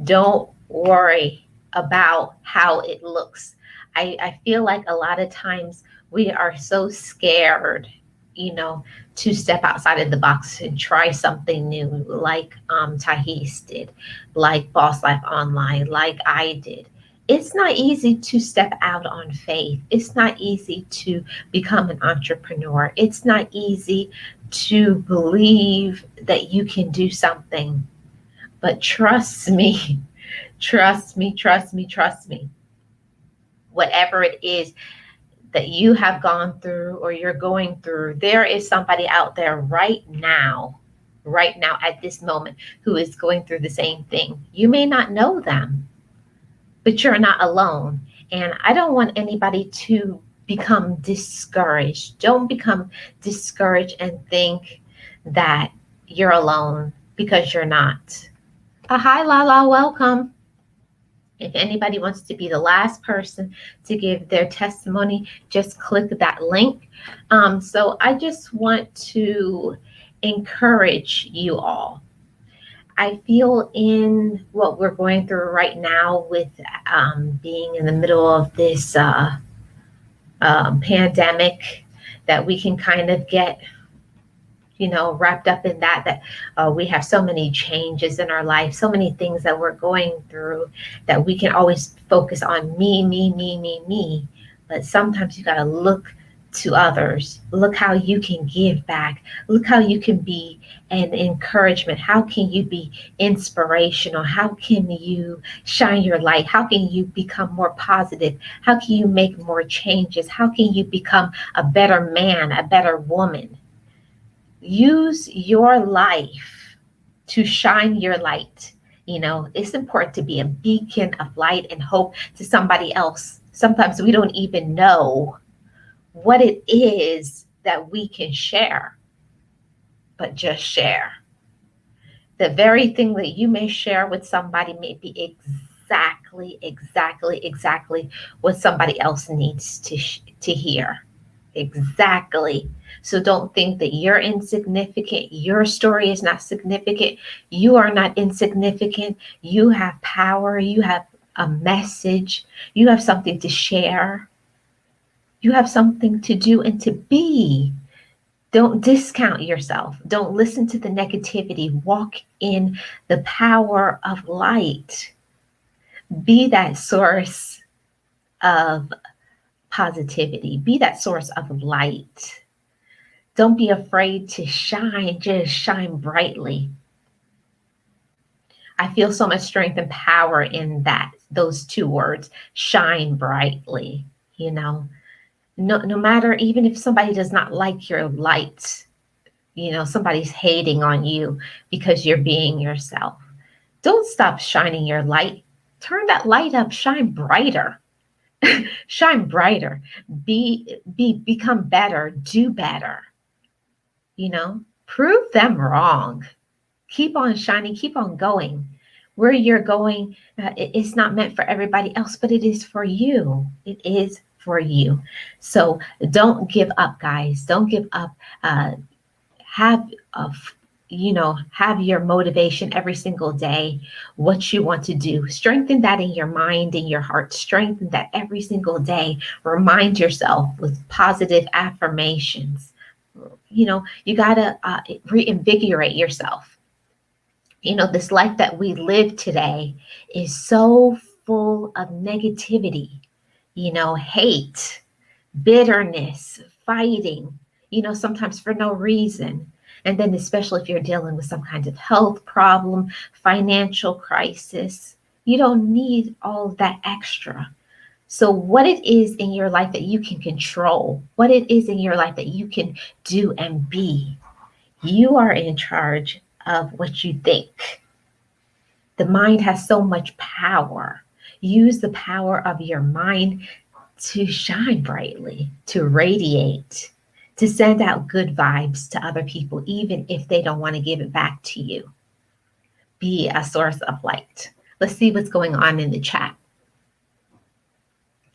Speaker 1: Don't worry about how it looks. I feel like a lot of times we are so scared, to step outside of the box and try something new, like Thais did, like Boss Life Online, like I did. It's not easy to step out on faith. It's not easy to become an entrepreneur. It's not easy to believe that you can do something. But trust me, trust me, trust me, trust me. Whatever it is that you have gone through or you're going through, there is somebody out there right now at this moment, who is going through the same thing. You may not know them, but you're not alone. And I don't want anybody to become discouraged. Don't become discouraged and think that you're alone, because you're not. Hi, Lala, welcome. If anybody wants to be the last person to give their testimony, just click that link. So I just want to encourage you all. I feel in what we're going through right now with being in the middle of this pandemic, that we can kind of get, wrapped up in that we have so many changes in our life, so many things that we're going through, that we can always focus on me, me, me, me, me. But sometimes you got to look to others. Look how you can give back. Look how you can be an encouragement. How can you be inspirational? How can you shine your light? How can you become more positive? How can you make more changes? How can you become a better man, a better woman? Use your life to shine your light. It's important to be a beacon of light and hope to somebody else. Sometimes we don't even know what it is that we can share, but just share. The very thing that you may share with somebody may be exactly what somebody else needs to hear. Exactly. So don't think that you're insignificant. Your story is not significant. You are not insignificant. You have power. You have a message. You have something to share. You have something to do and to be. Don't discount yourself. Don't listen to the negativity. Walk in the power of light. Be that source of positivity. Be that source of light. Don't be afraid to shine, just shine brightly. I feel so much strength and power in those two words, shine brightly. No matter, even if somebody does not like your light, somebody's hating on you because you're being yourself. Don't stop shining your light. Turn that light up, shine brighter. Shine brighter. Become better, do better. Prove them wrong. Keep on shining, keep on going. Where you're going, it's not meant for everybody else, but it is for you. It is for you. So don't give up, guys. Don't give up. Have a have your motivation every single day, what you want to do. Strengthen that in your mind, in your heart. Strengthen that every single day. Remind yourself with positive affirmations. You got to reinvigorate yourself. This life that we live today is so full of negativity, hate, bitterness, fighting, sometimes for no reason. And then, especially if you're dealing with some kind of health problem, financial crisis, you don't need all of that extra. So, what it is in your life that you can control, what it is in your life that you can do and be, you are in charge of what you think. The mind has so much power. Use the power of your mind to shine brightly, to radiate, to send out good vibes to other people, even if they don't want to give it back to you. Be a source of light. Let's see what's going on in the chat.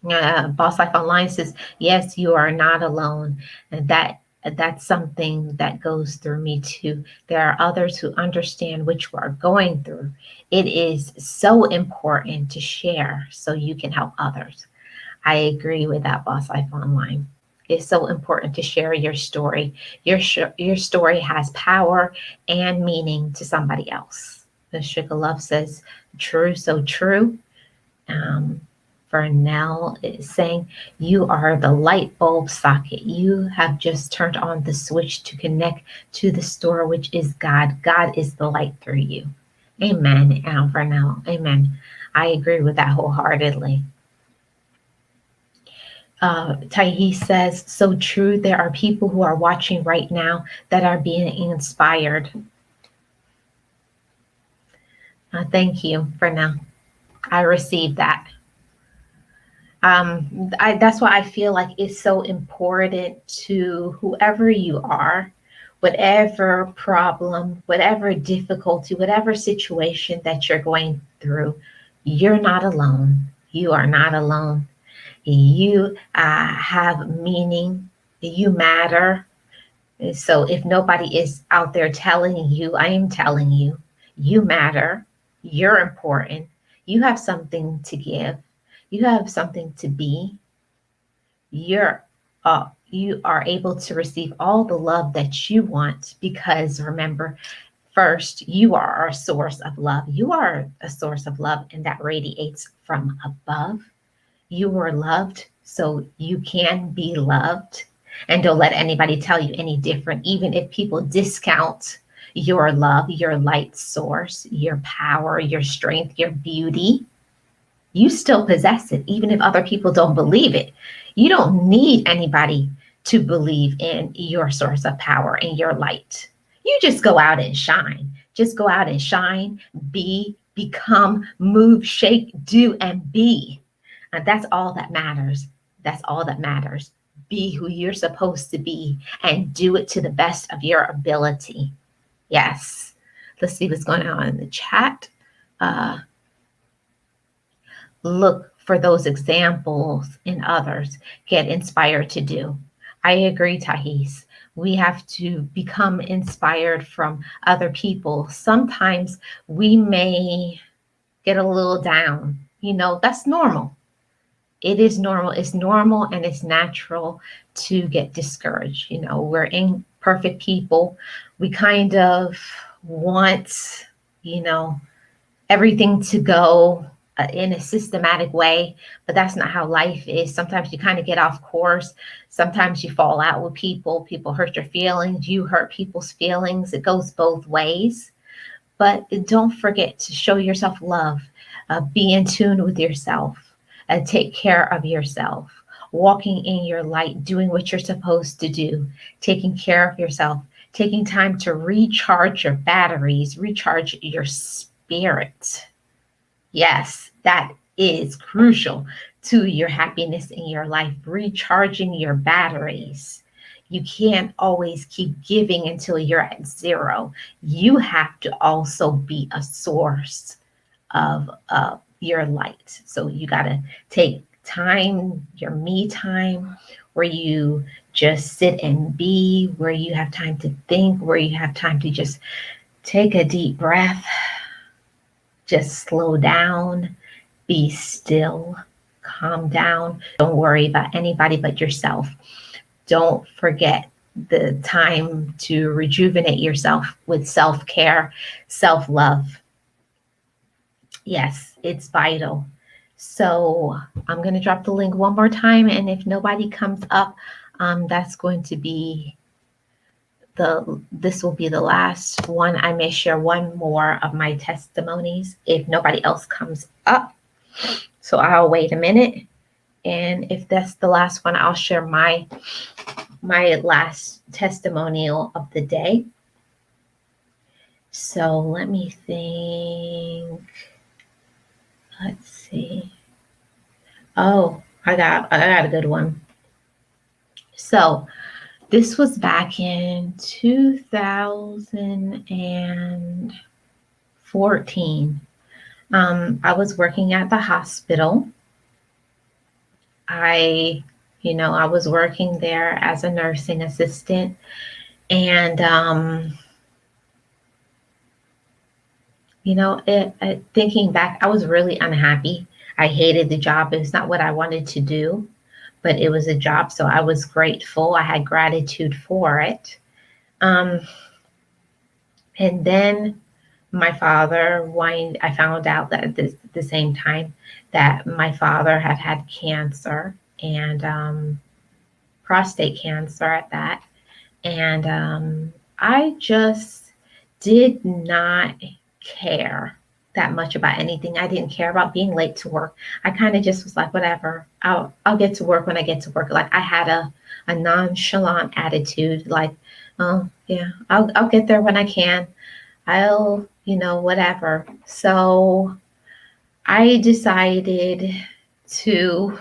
Speaker 1: Boss Life Online says, yes, you are not alone. And that's something that goes through me too. There are others who understand what you are going through. It is so important to share so you can help others. I agree with that, Boss Life Online. It's so important to share your story. Your story has power and meaning to somebody else. The Sugar Love says, true, so true. Vernell is saying, you are the light bulb socket. You have just turned on the switch to connect to the store, which is God. God is the light through you. Amen, Vernell. Amen. I agree with that wholeheartedly. Taihi says, so true. There are people who are watching right now that are being inspired. Thank you for now. I received that. That's why I feel like it's so important to whoever you are, whatever problem, whatever difficulty, whatever situation that you're going through, you're not alone. You are not alone. You have meaning. You matter. So if nobody is out there telling you, I am telling you, you matter. You're important. You have something to give. You have something to be. You are able to receive all the love that you want, because remember, first, you are a source of love. You are a source of love, and that radiates from above. You were loved, so you can be loved. And don't let anybody tell you any different, even if people discount your love, your light source, your power, your strength, your beauty. You still possess it, even if other people don't believe it. You don't need anybody to believe in your source of power and your light. You just go out and shine. Just go out and shine, be, become, move, shake, do, and be. And that's all that matters. That's all that matters. Be who you're supposed to be and do it to the best of your ability. Yes. Let's see what's going on in the chat. Uh, Look for those examples in others. Get inspired to do. I agree, Tahis. We have to become inspired from other people. Sometimes we may get a little down. That's normal. It is normal. It's normal and it's natural to get discouraged. We're imperfect people. We kind of want, you know, everything to go in a systematic way, but that's not how life is. Sometimes you kind of get off course. Sometimes you fall out with people. People hurt your feelings. You hurt people's feelings. It goes both ways. But don't forget to show yourself love. Be in tune with yourself. Take care of yourself. Walking in your light, doing what you're supposed to do, taking care of yourself, taking time to recharge your batteries, recharge your spirit. Yes, that is crucial to your happiness in your life, recharging your batteries. You can't always keep giving until you're at zero. You have to also be a source of your light. So you got to take time, your me time, where you just sit and be, where you have time to think, where you have time to just take a deep breath, just slow down, be still, calm down. Don't worry about anybody but yourself. Don't forget the time to rejuvenate yourself with self-care, self-love. Yes, it's vital. So I'm going to drop the link one more time, and if nobody comes up, that's going to be this will be the last one. I may share one more of my testimonies if nobody else comes up. So I'll wait a minute, and if that's the last one, I'll share my last testimonial of the day. So let me think. Let's see. Oh, I got a good one. So this was back in 2014. I was working at the hospital. I was working there as a nursing assistant, and thinking back, I was really unhappy. I hated the job. It was not what I wanted to do, but it was a job, so I was grateful. I had gratitude for it. And then my father, I found out that at the same time that my father had cancer, and prostate cancer at that. And I just did not care that much about anything. I didn't care about being late to work. I kind of just was like, whatever, I'll get to work when I get to work. Like, I had a nonchalant attitude, like, oh yeah, I'll get there when I can. I'll, whatever. So I decided to,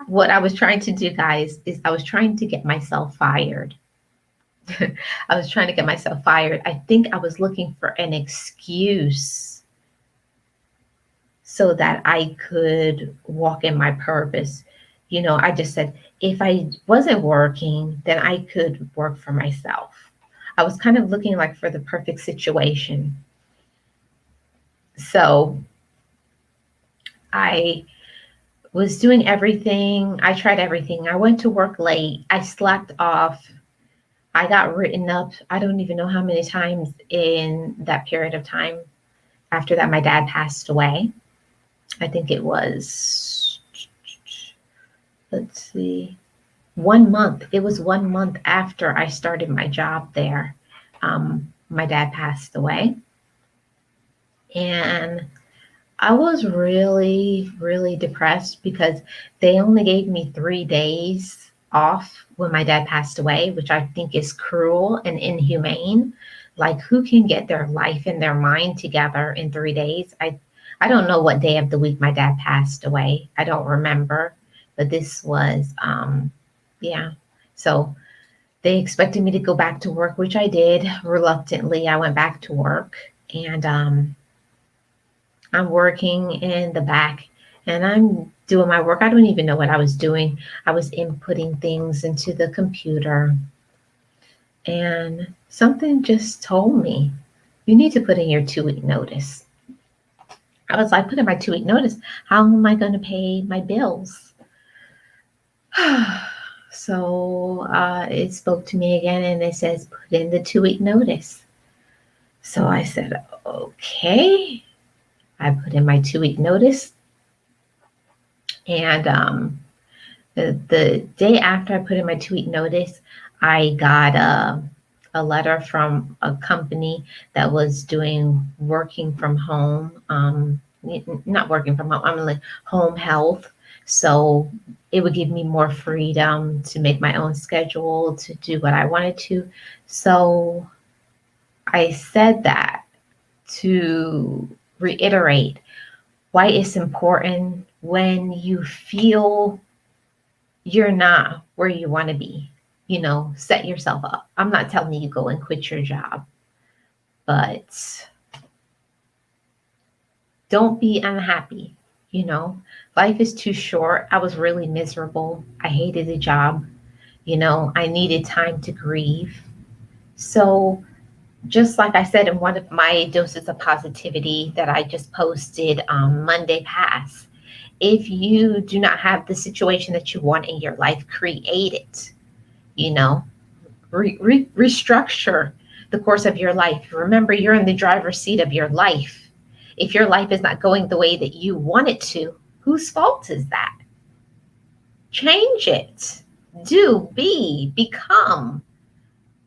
Speaker 1: what I was trying to do, guys, is I was trying to get myself fired. I was trying to get myself fired. I think I was looking for an excuse so that I could walk in my purpose. I just said if I wasn't working, then I could work for myself. I was kind of looking like for the perfect situation. So I was doing everything. I tried everything. I went to work late. I slept off. I got written up. I don't even know how many times in that period of time. After that, my dad passed away. I think it was, let's see, 1 month. It was 1 month after I started my job there. My dad passed away. And I was really, really depressed because they only gave me 3 days off when my dad passed away, which I think is cruel and inhumane. Like, who can get their life and their mind together in 3 days? I don't know what day of the week my dad passed away. I don't remember, but this was, yeah. So they expected me to go back to work, which I did reluctantly. I went back to work, and I'm working in the back and I'm doing my work. I don't even know what I was doing. I was inputting things into the computer, and something just told me, you need to put in your 2 week notice. I was like, put in my 2 week notice. How am I going to pay my bills? So it spoke to me again and it says, put in the 2 week notice. So I said, okay. I put in my 2 week notice. And the day after I put in my 2 week notice, I got a letter from a company that was doing working from home, not working from home, I'm like home health. So it would give me more freedom to make my own schedule, to do what I wanted to. So I said that to reiterate why it's important when you feel you're not where you want to be. Set yourself up. I'm not telling you go and quit your job, but don't be unhappy. Life is too short. I was really miserable. I hated the job. I needed time to grieve. So just like I said in one of my doses of positivity that I just posted Monday past, if you do not have the situation that you want in your life, create it. Restructure the course of your life. Remember, you're in the driver's seat of your life. If your life is not going the way that you want it to, whose fault is that? Change it. Become.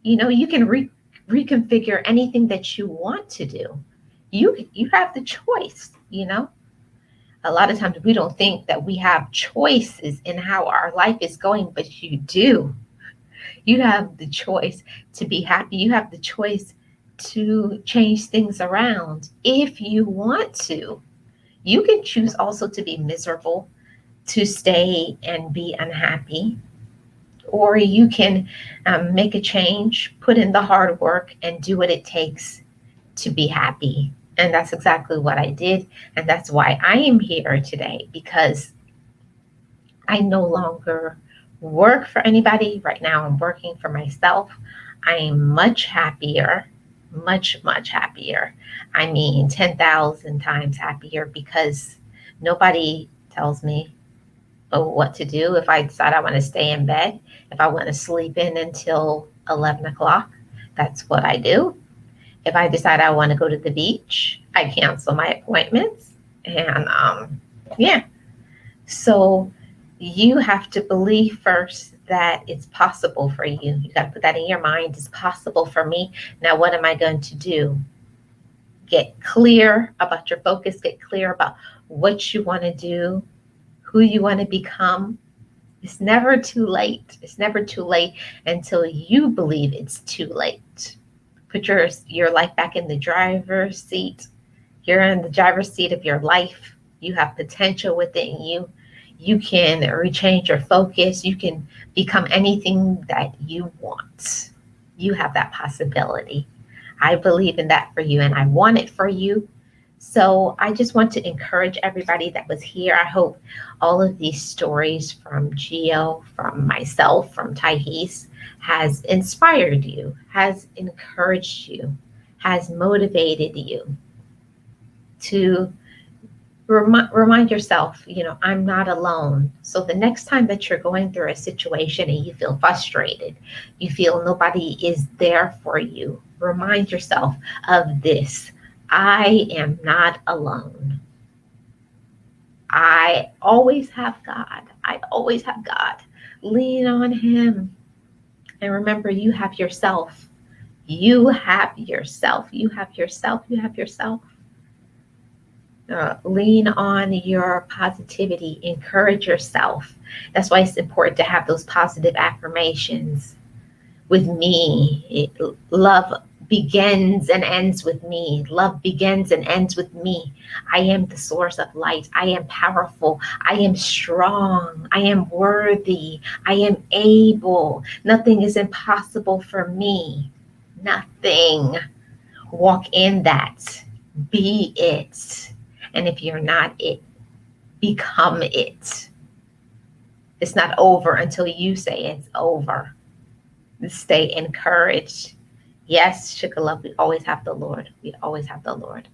Speaker 1: You can reconfigure anything that you want to do. You have the choice. A lot of times we don't think that we have choices in how our life is going, but you do. You have the choice to be happy. You have the choice to change things around if you want to. You can choose also to be miserable, to stay and be unhappy, or you can make a change, put in the hard work, and do what it takes to be happy. And that's exactly what I did. And that's why I am here today, because I no longer work for anybody. Right now, I'm working for myself. I am much happier, much, much happier. I mean, 10,000 times happier, because nobody tells me what to do. If I decide I want to stay in bed, if I want to sleep in until 11 o'clock, that's what I do. If I decide I want to go to the beach, I cancel my appointments. And yeah, so you have to believe first that it's possible for you. You got to put that in your mind. It's possible for me. Now, what am I going to do? Get clear about your focus. Get clear about what you want to do, who you want to become. It's never too late. It's never too late until you believe it's too late. Put your life back in the driver's seat. You're in the driver's seat of your life. You have potential within you. You can rechange your focus. You can become anything that you want. You have that possibility. I believe in that for you and I want it for you. So I just want to encourage everybody that was here. I hope all of these stories from Gio, from myself, from Thais has inspired you, has encouraged you, has motivated you to remind yourself, I'm not alone. So the next time that you're going through a situation and you feel frustrated, you feel nobody is there for you, remind yourself of this: I am not alone. I always have God. I always have God. Lean on Him. And remember, you have yourself. You have yourself. You have yourself. You have yourself. Lean on your positivity, encourage yourself. That's why it's important to have those positive affirmations. With me, love begins and ends with me. Love begins and ends with me. I am the source of light. I am powerful. I am strong. I am worthy. I am able. Nothing is impossible for me. Nothing. Walk in that. Be it. And if you're not it, become it. It's not over until you say it's over. Stay encouraged. Yes, sugar love, we always have the Lord. We always have the Lord.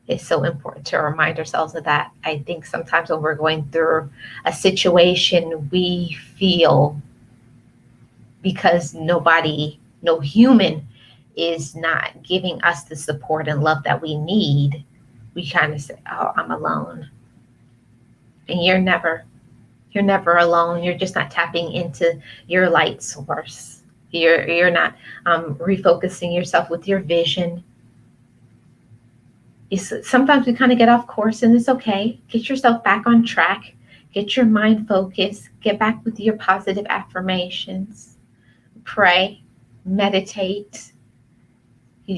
Speaker 1: It's so important to remind ourselves of that. I think sometimes when we're going through a situation, we feel because no human is not giving us the support and love that we need, we kind of say, oh, I'm alone. And you're never alone. You're just not tapping into your light source. You're not refocusing yourself with your vision. Sometimes we kind of get off course, and it's okay. Get yourself back on track. Get your mind focused. Get back with your positive affirmations. Pray, meditate.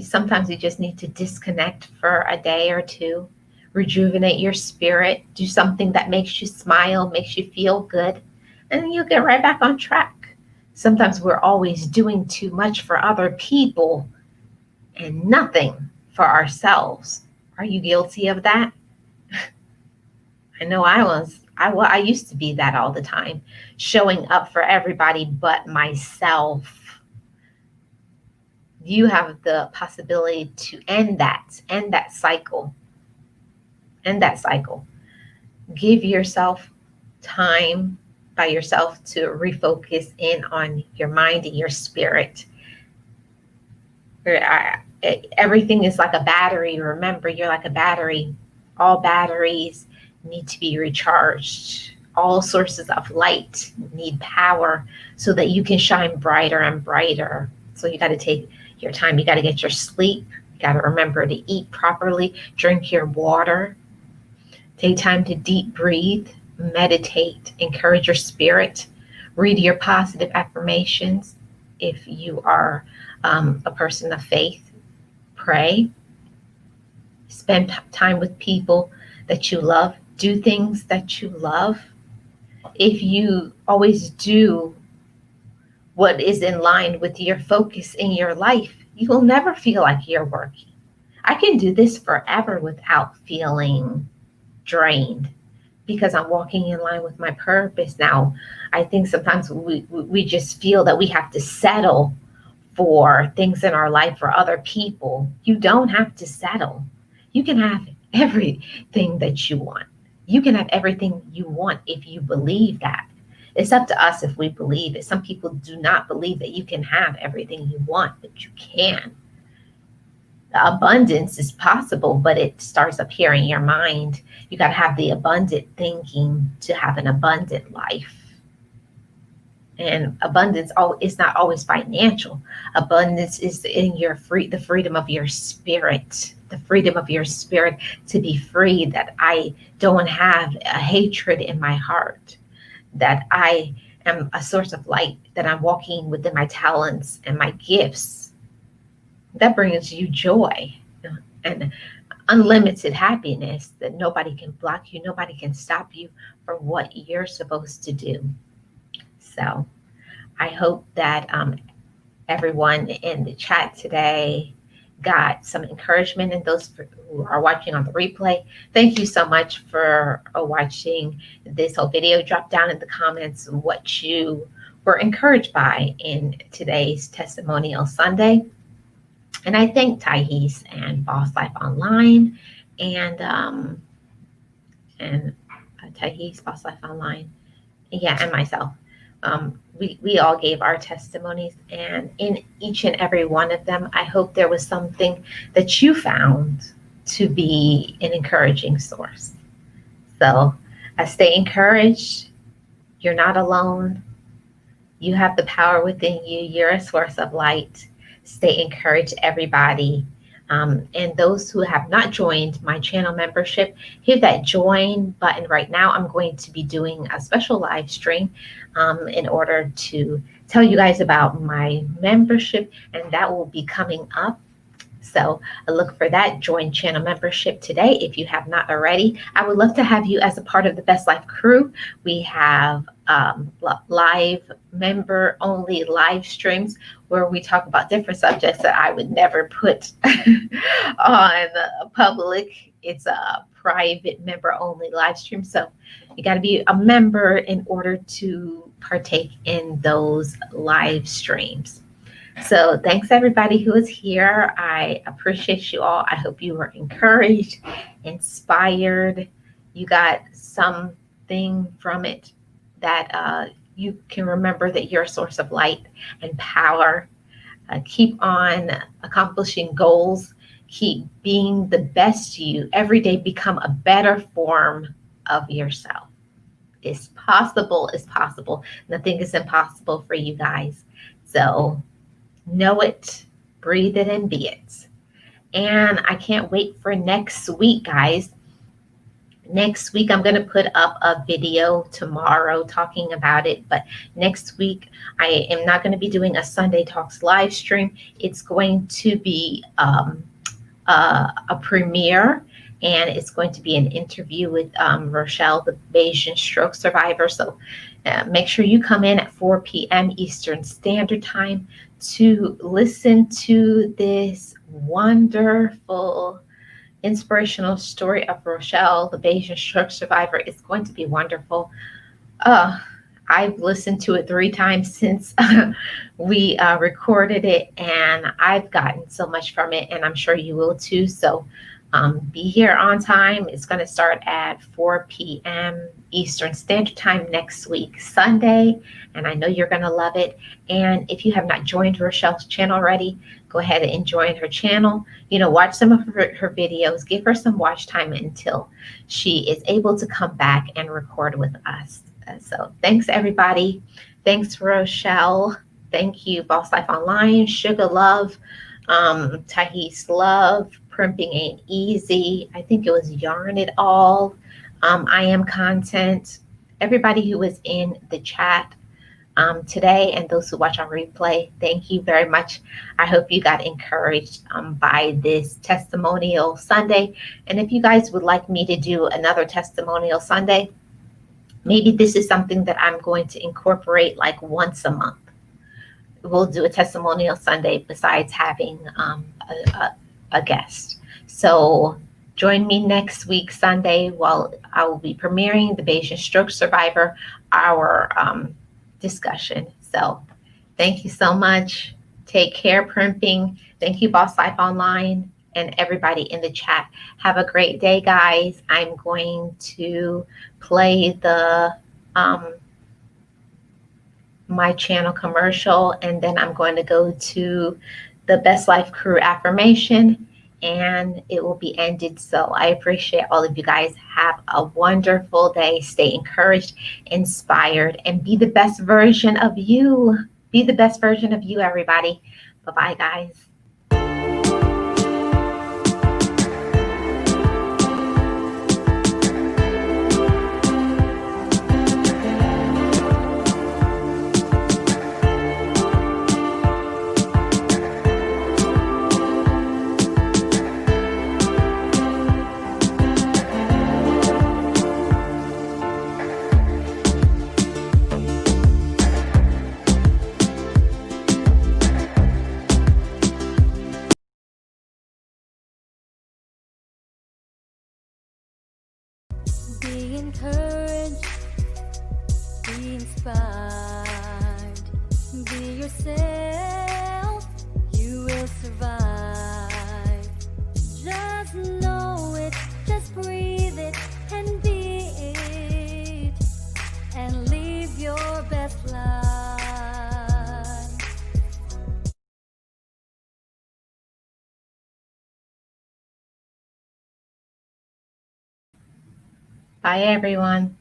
Speaker 1: Sometimes you just need to disconnect for a day or two, rejuvenate your spirit, do something that makes you smile, makes you feel good, and then you'll get right back on track. Sometimes we're always doing too much for other people and nothing for ourselves. Are you guilty of that? I know I was. I used to be that all the time, showing up for everybody but myself. You have the possibility to end that cycle. End that cycle. Give yourself time by yourself to refocus in on your mind and your spirit. Everything is like a battery. Remember, you're like a battery. All batteries need to be recharged. All sources of light need power so that you can shine brighter and brighter. So you got to take your time. You got to get your sleep. You got to remember to eat properly, drink your water, take time to deep breathe, meditate, encourage your spirit, read your positive affirmations. If you are a person of faith, pray, spend time with people that you love, do things that you love. If you always do what is in line with your focus in your life, you will never feel like you're working. I can do this forever without feeling drained because I'm walking in line with my purpose. Now, I think sometimes we just feel that we have to settle for things in our life for other people. You don't have to settle. You can have everything that you want. You can have everything you want if you believe that. It's up to us if we believe it. Some people do not believe that you can have everything you want, but you can. The abundance is possible, but it starts up here in your mind. You got to have the abundant thinking to have an abundant life. And abundance is not always financial. Abundance is in the freedom of your spirit, the freedom of your spirit to be free, that I don't have a hatred in my heart, that I am a source of light, that I'm walking within my talents and my gifts. That brings you joy and unlimited happiness, that nobody can block you, nobody can stop you from what you're supposed to do. So I hope that everyone in the chat today got some encouragement, and those who are watching on the replay, thank you so much for watching this whole video. Drop down in the comments what you were encouraged by in today's Testimonial Sunday. And I thank Thais and Boss Life Online and Thais, Boss Life Online, and myself. We all gave our testimonies, and in each and every one of them, I hope there was something that you found to be an encouraging source. So stay encouraged. You're not alone. You have the power within you. You're a source of light. Stay encouraged, everybody. And those who have not joined my channel membership, hit that join button right now. I'm going to be doing a special live stream in order to tell you guys about my membership, and that will be coming up. So look for that. Join channel membership today if you have not already. I would love to have you as a part of the Best Life crew. We have live member only live streams where we talk about different subjects that I would never put on public. It's a private member only live stream. So you got to be a member in order to partake in those live streams. So thanks everybody who is here. I appreciate you all. I hope you were encouraged, inspired. You got something from it that you can remember that you're a source of light and power. Keep on accomplishing goals. Keep being the best you. Every day become a better form of yourself. It's possible. It's possible. Nothing is impossible for you guys. So know it, breathe it, and be it. And I can't wait for next week, guys. Next week, I'm going to put up a video tomorrow talking about it. But next week, I am not going to be doing a Sunday Talks live stream. It's going to be a premiere, and it's going to be an interview with Rochelle, the Bayesian stroke survivor. So make sure you come in at 4 p.m. Eastern Standard Time to listen to this wonderful inspirational story of Rochelle, the Bayesian stroke survivor. It's going to be wonderful. I've listened to it 3 times since we recorded it, and I've gotten so much from it, and I'm sure you will too. So be here on time. It's going to start at 4 p.m. Eastern Standard Time next week, Sunday, and I know you're going to love it. And if you have not joined Rochelle's channel already, go ahead and join her channel. Watch some of her videos. Give her some watch time until she is able to come back and record with us. So thanks, everybody. Thanks, Rochelle. Thank you, Boss Life Online, Sugar Love, Thais Love, Primping Ain't Easy. I think it was Yarn It All. I Am Content. Everybody who was in the chat today, and those who watch on replay, thank you very much. I hope you got encouraged by this Testimonial Sunday. And if you guys would like me to do another Testimonial Sunday, maybe this is something that I'm going to incorporate like once a month. We'll do a Testimonial Sunday besides having a guest. So join me next week, Sunday, while I will be premiering the Bayesian Stroke Survivor, our discussion. So thank you so much. Take care, Primping. Thank you, Boss Life Online, and everybody in the chat. Have a great day, guys. I'm going to play the my channel commercial, and then I'm going to go to the Best Life Crew affirmation, and it will be ended. So I appreciate all of you guys. Have a wonderful day. Stay encouraged, inspired, and be the best version of you. Be the best version of you, everybody. Bye-bye, guys. Bye, everyone.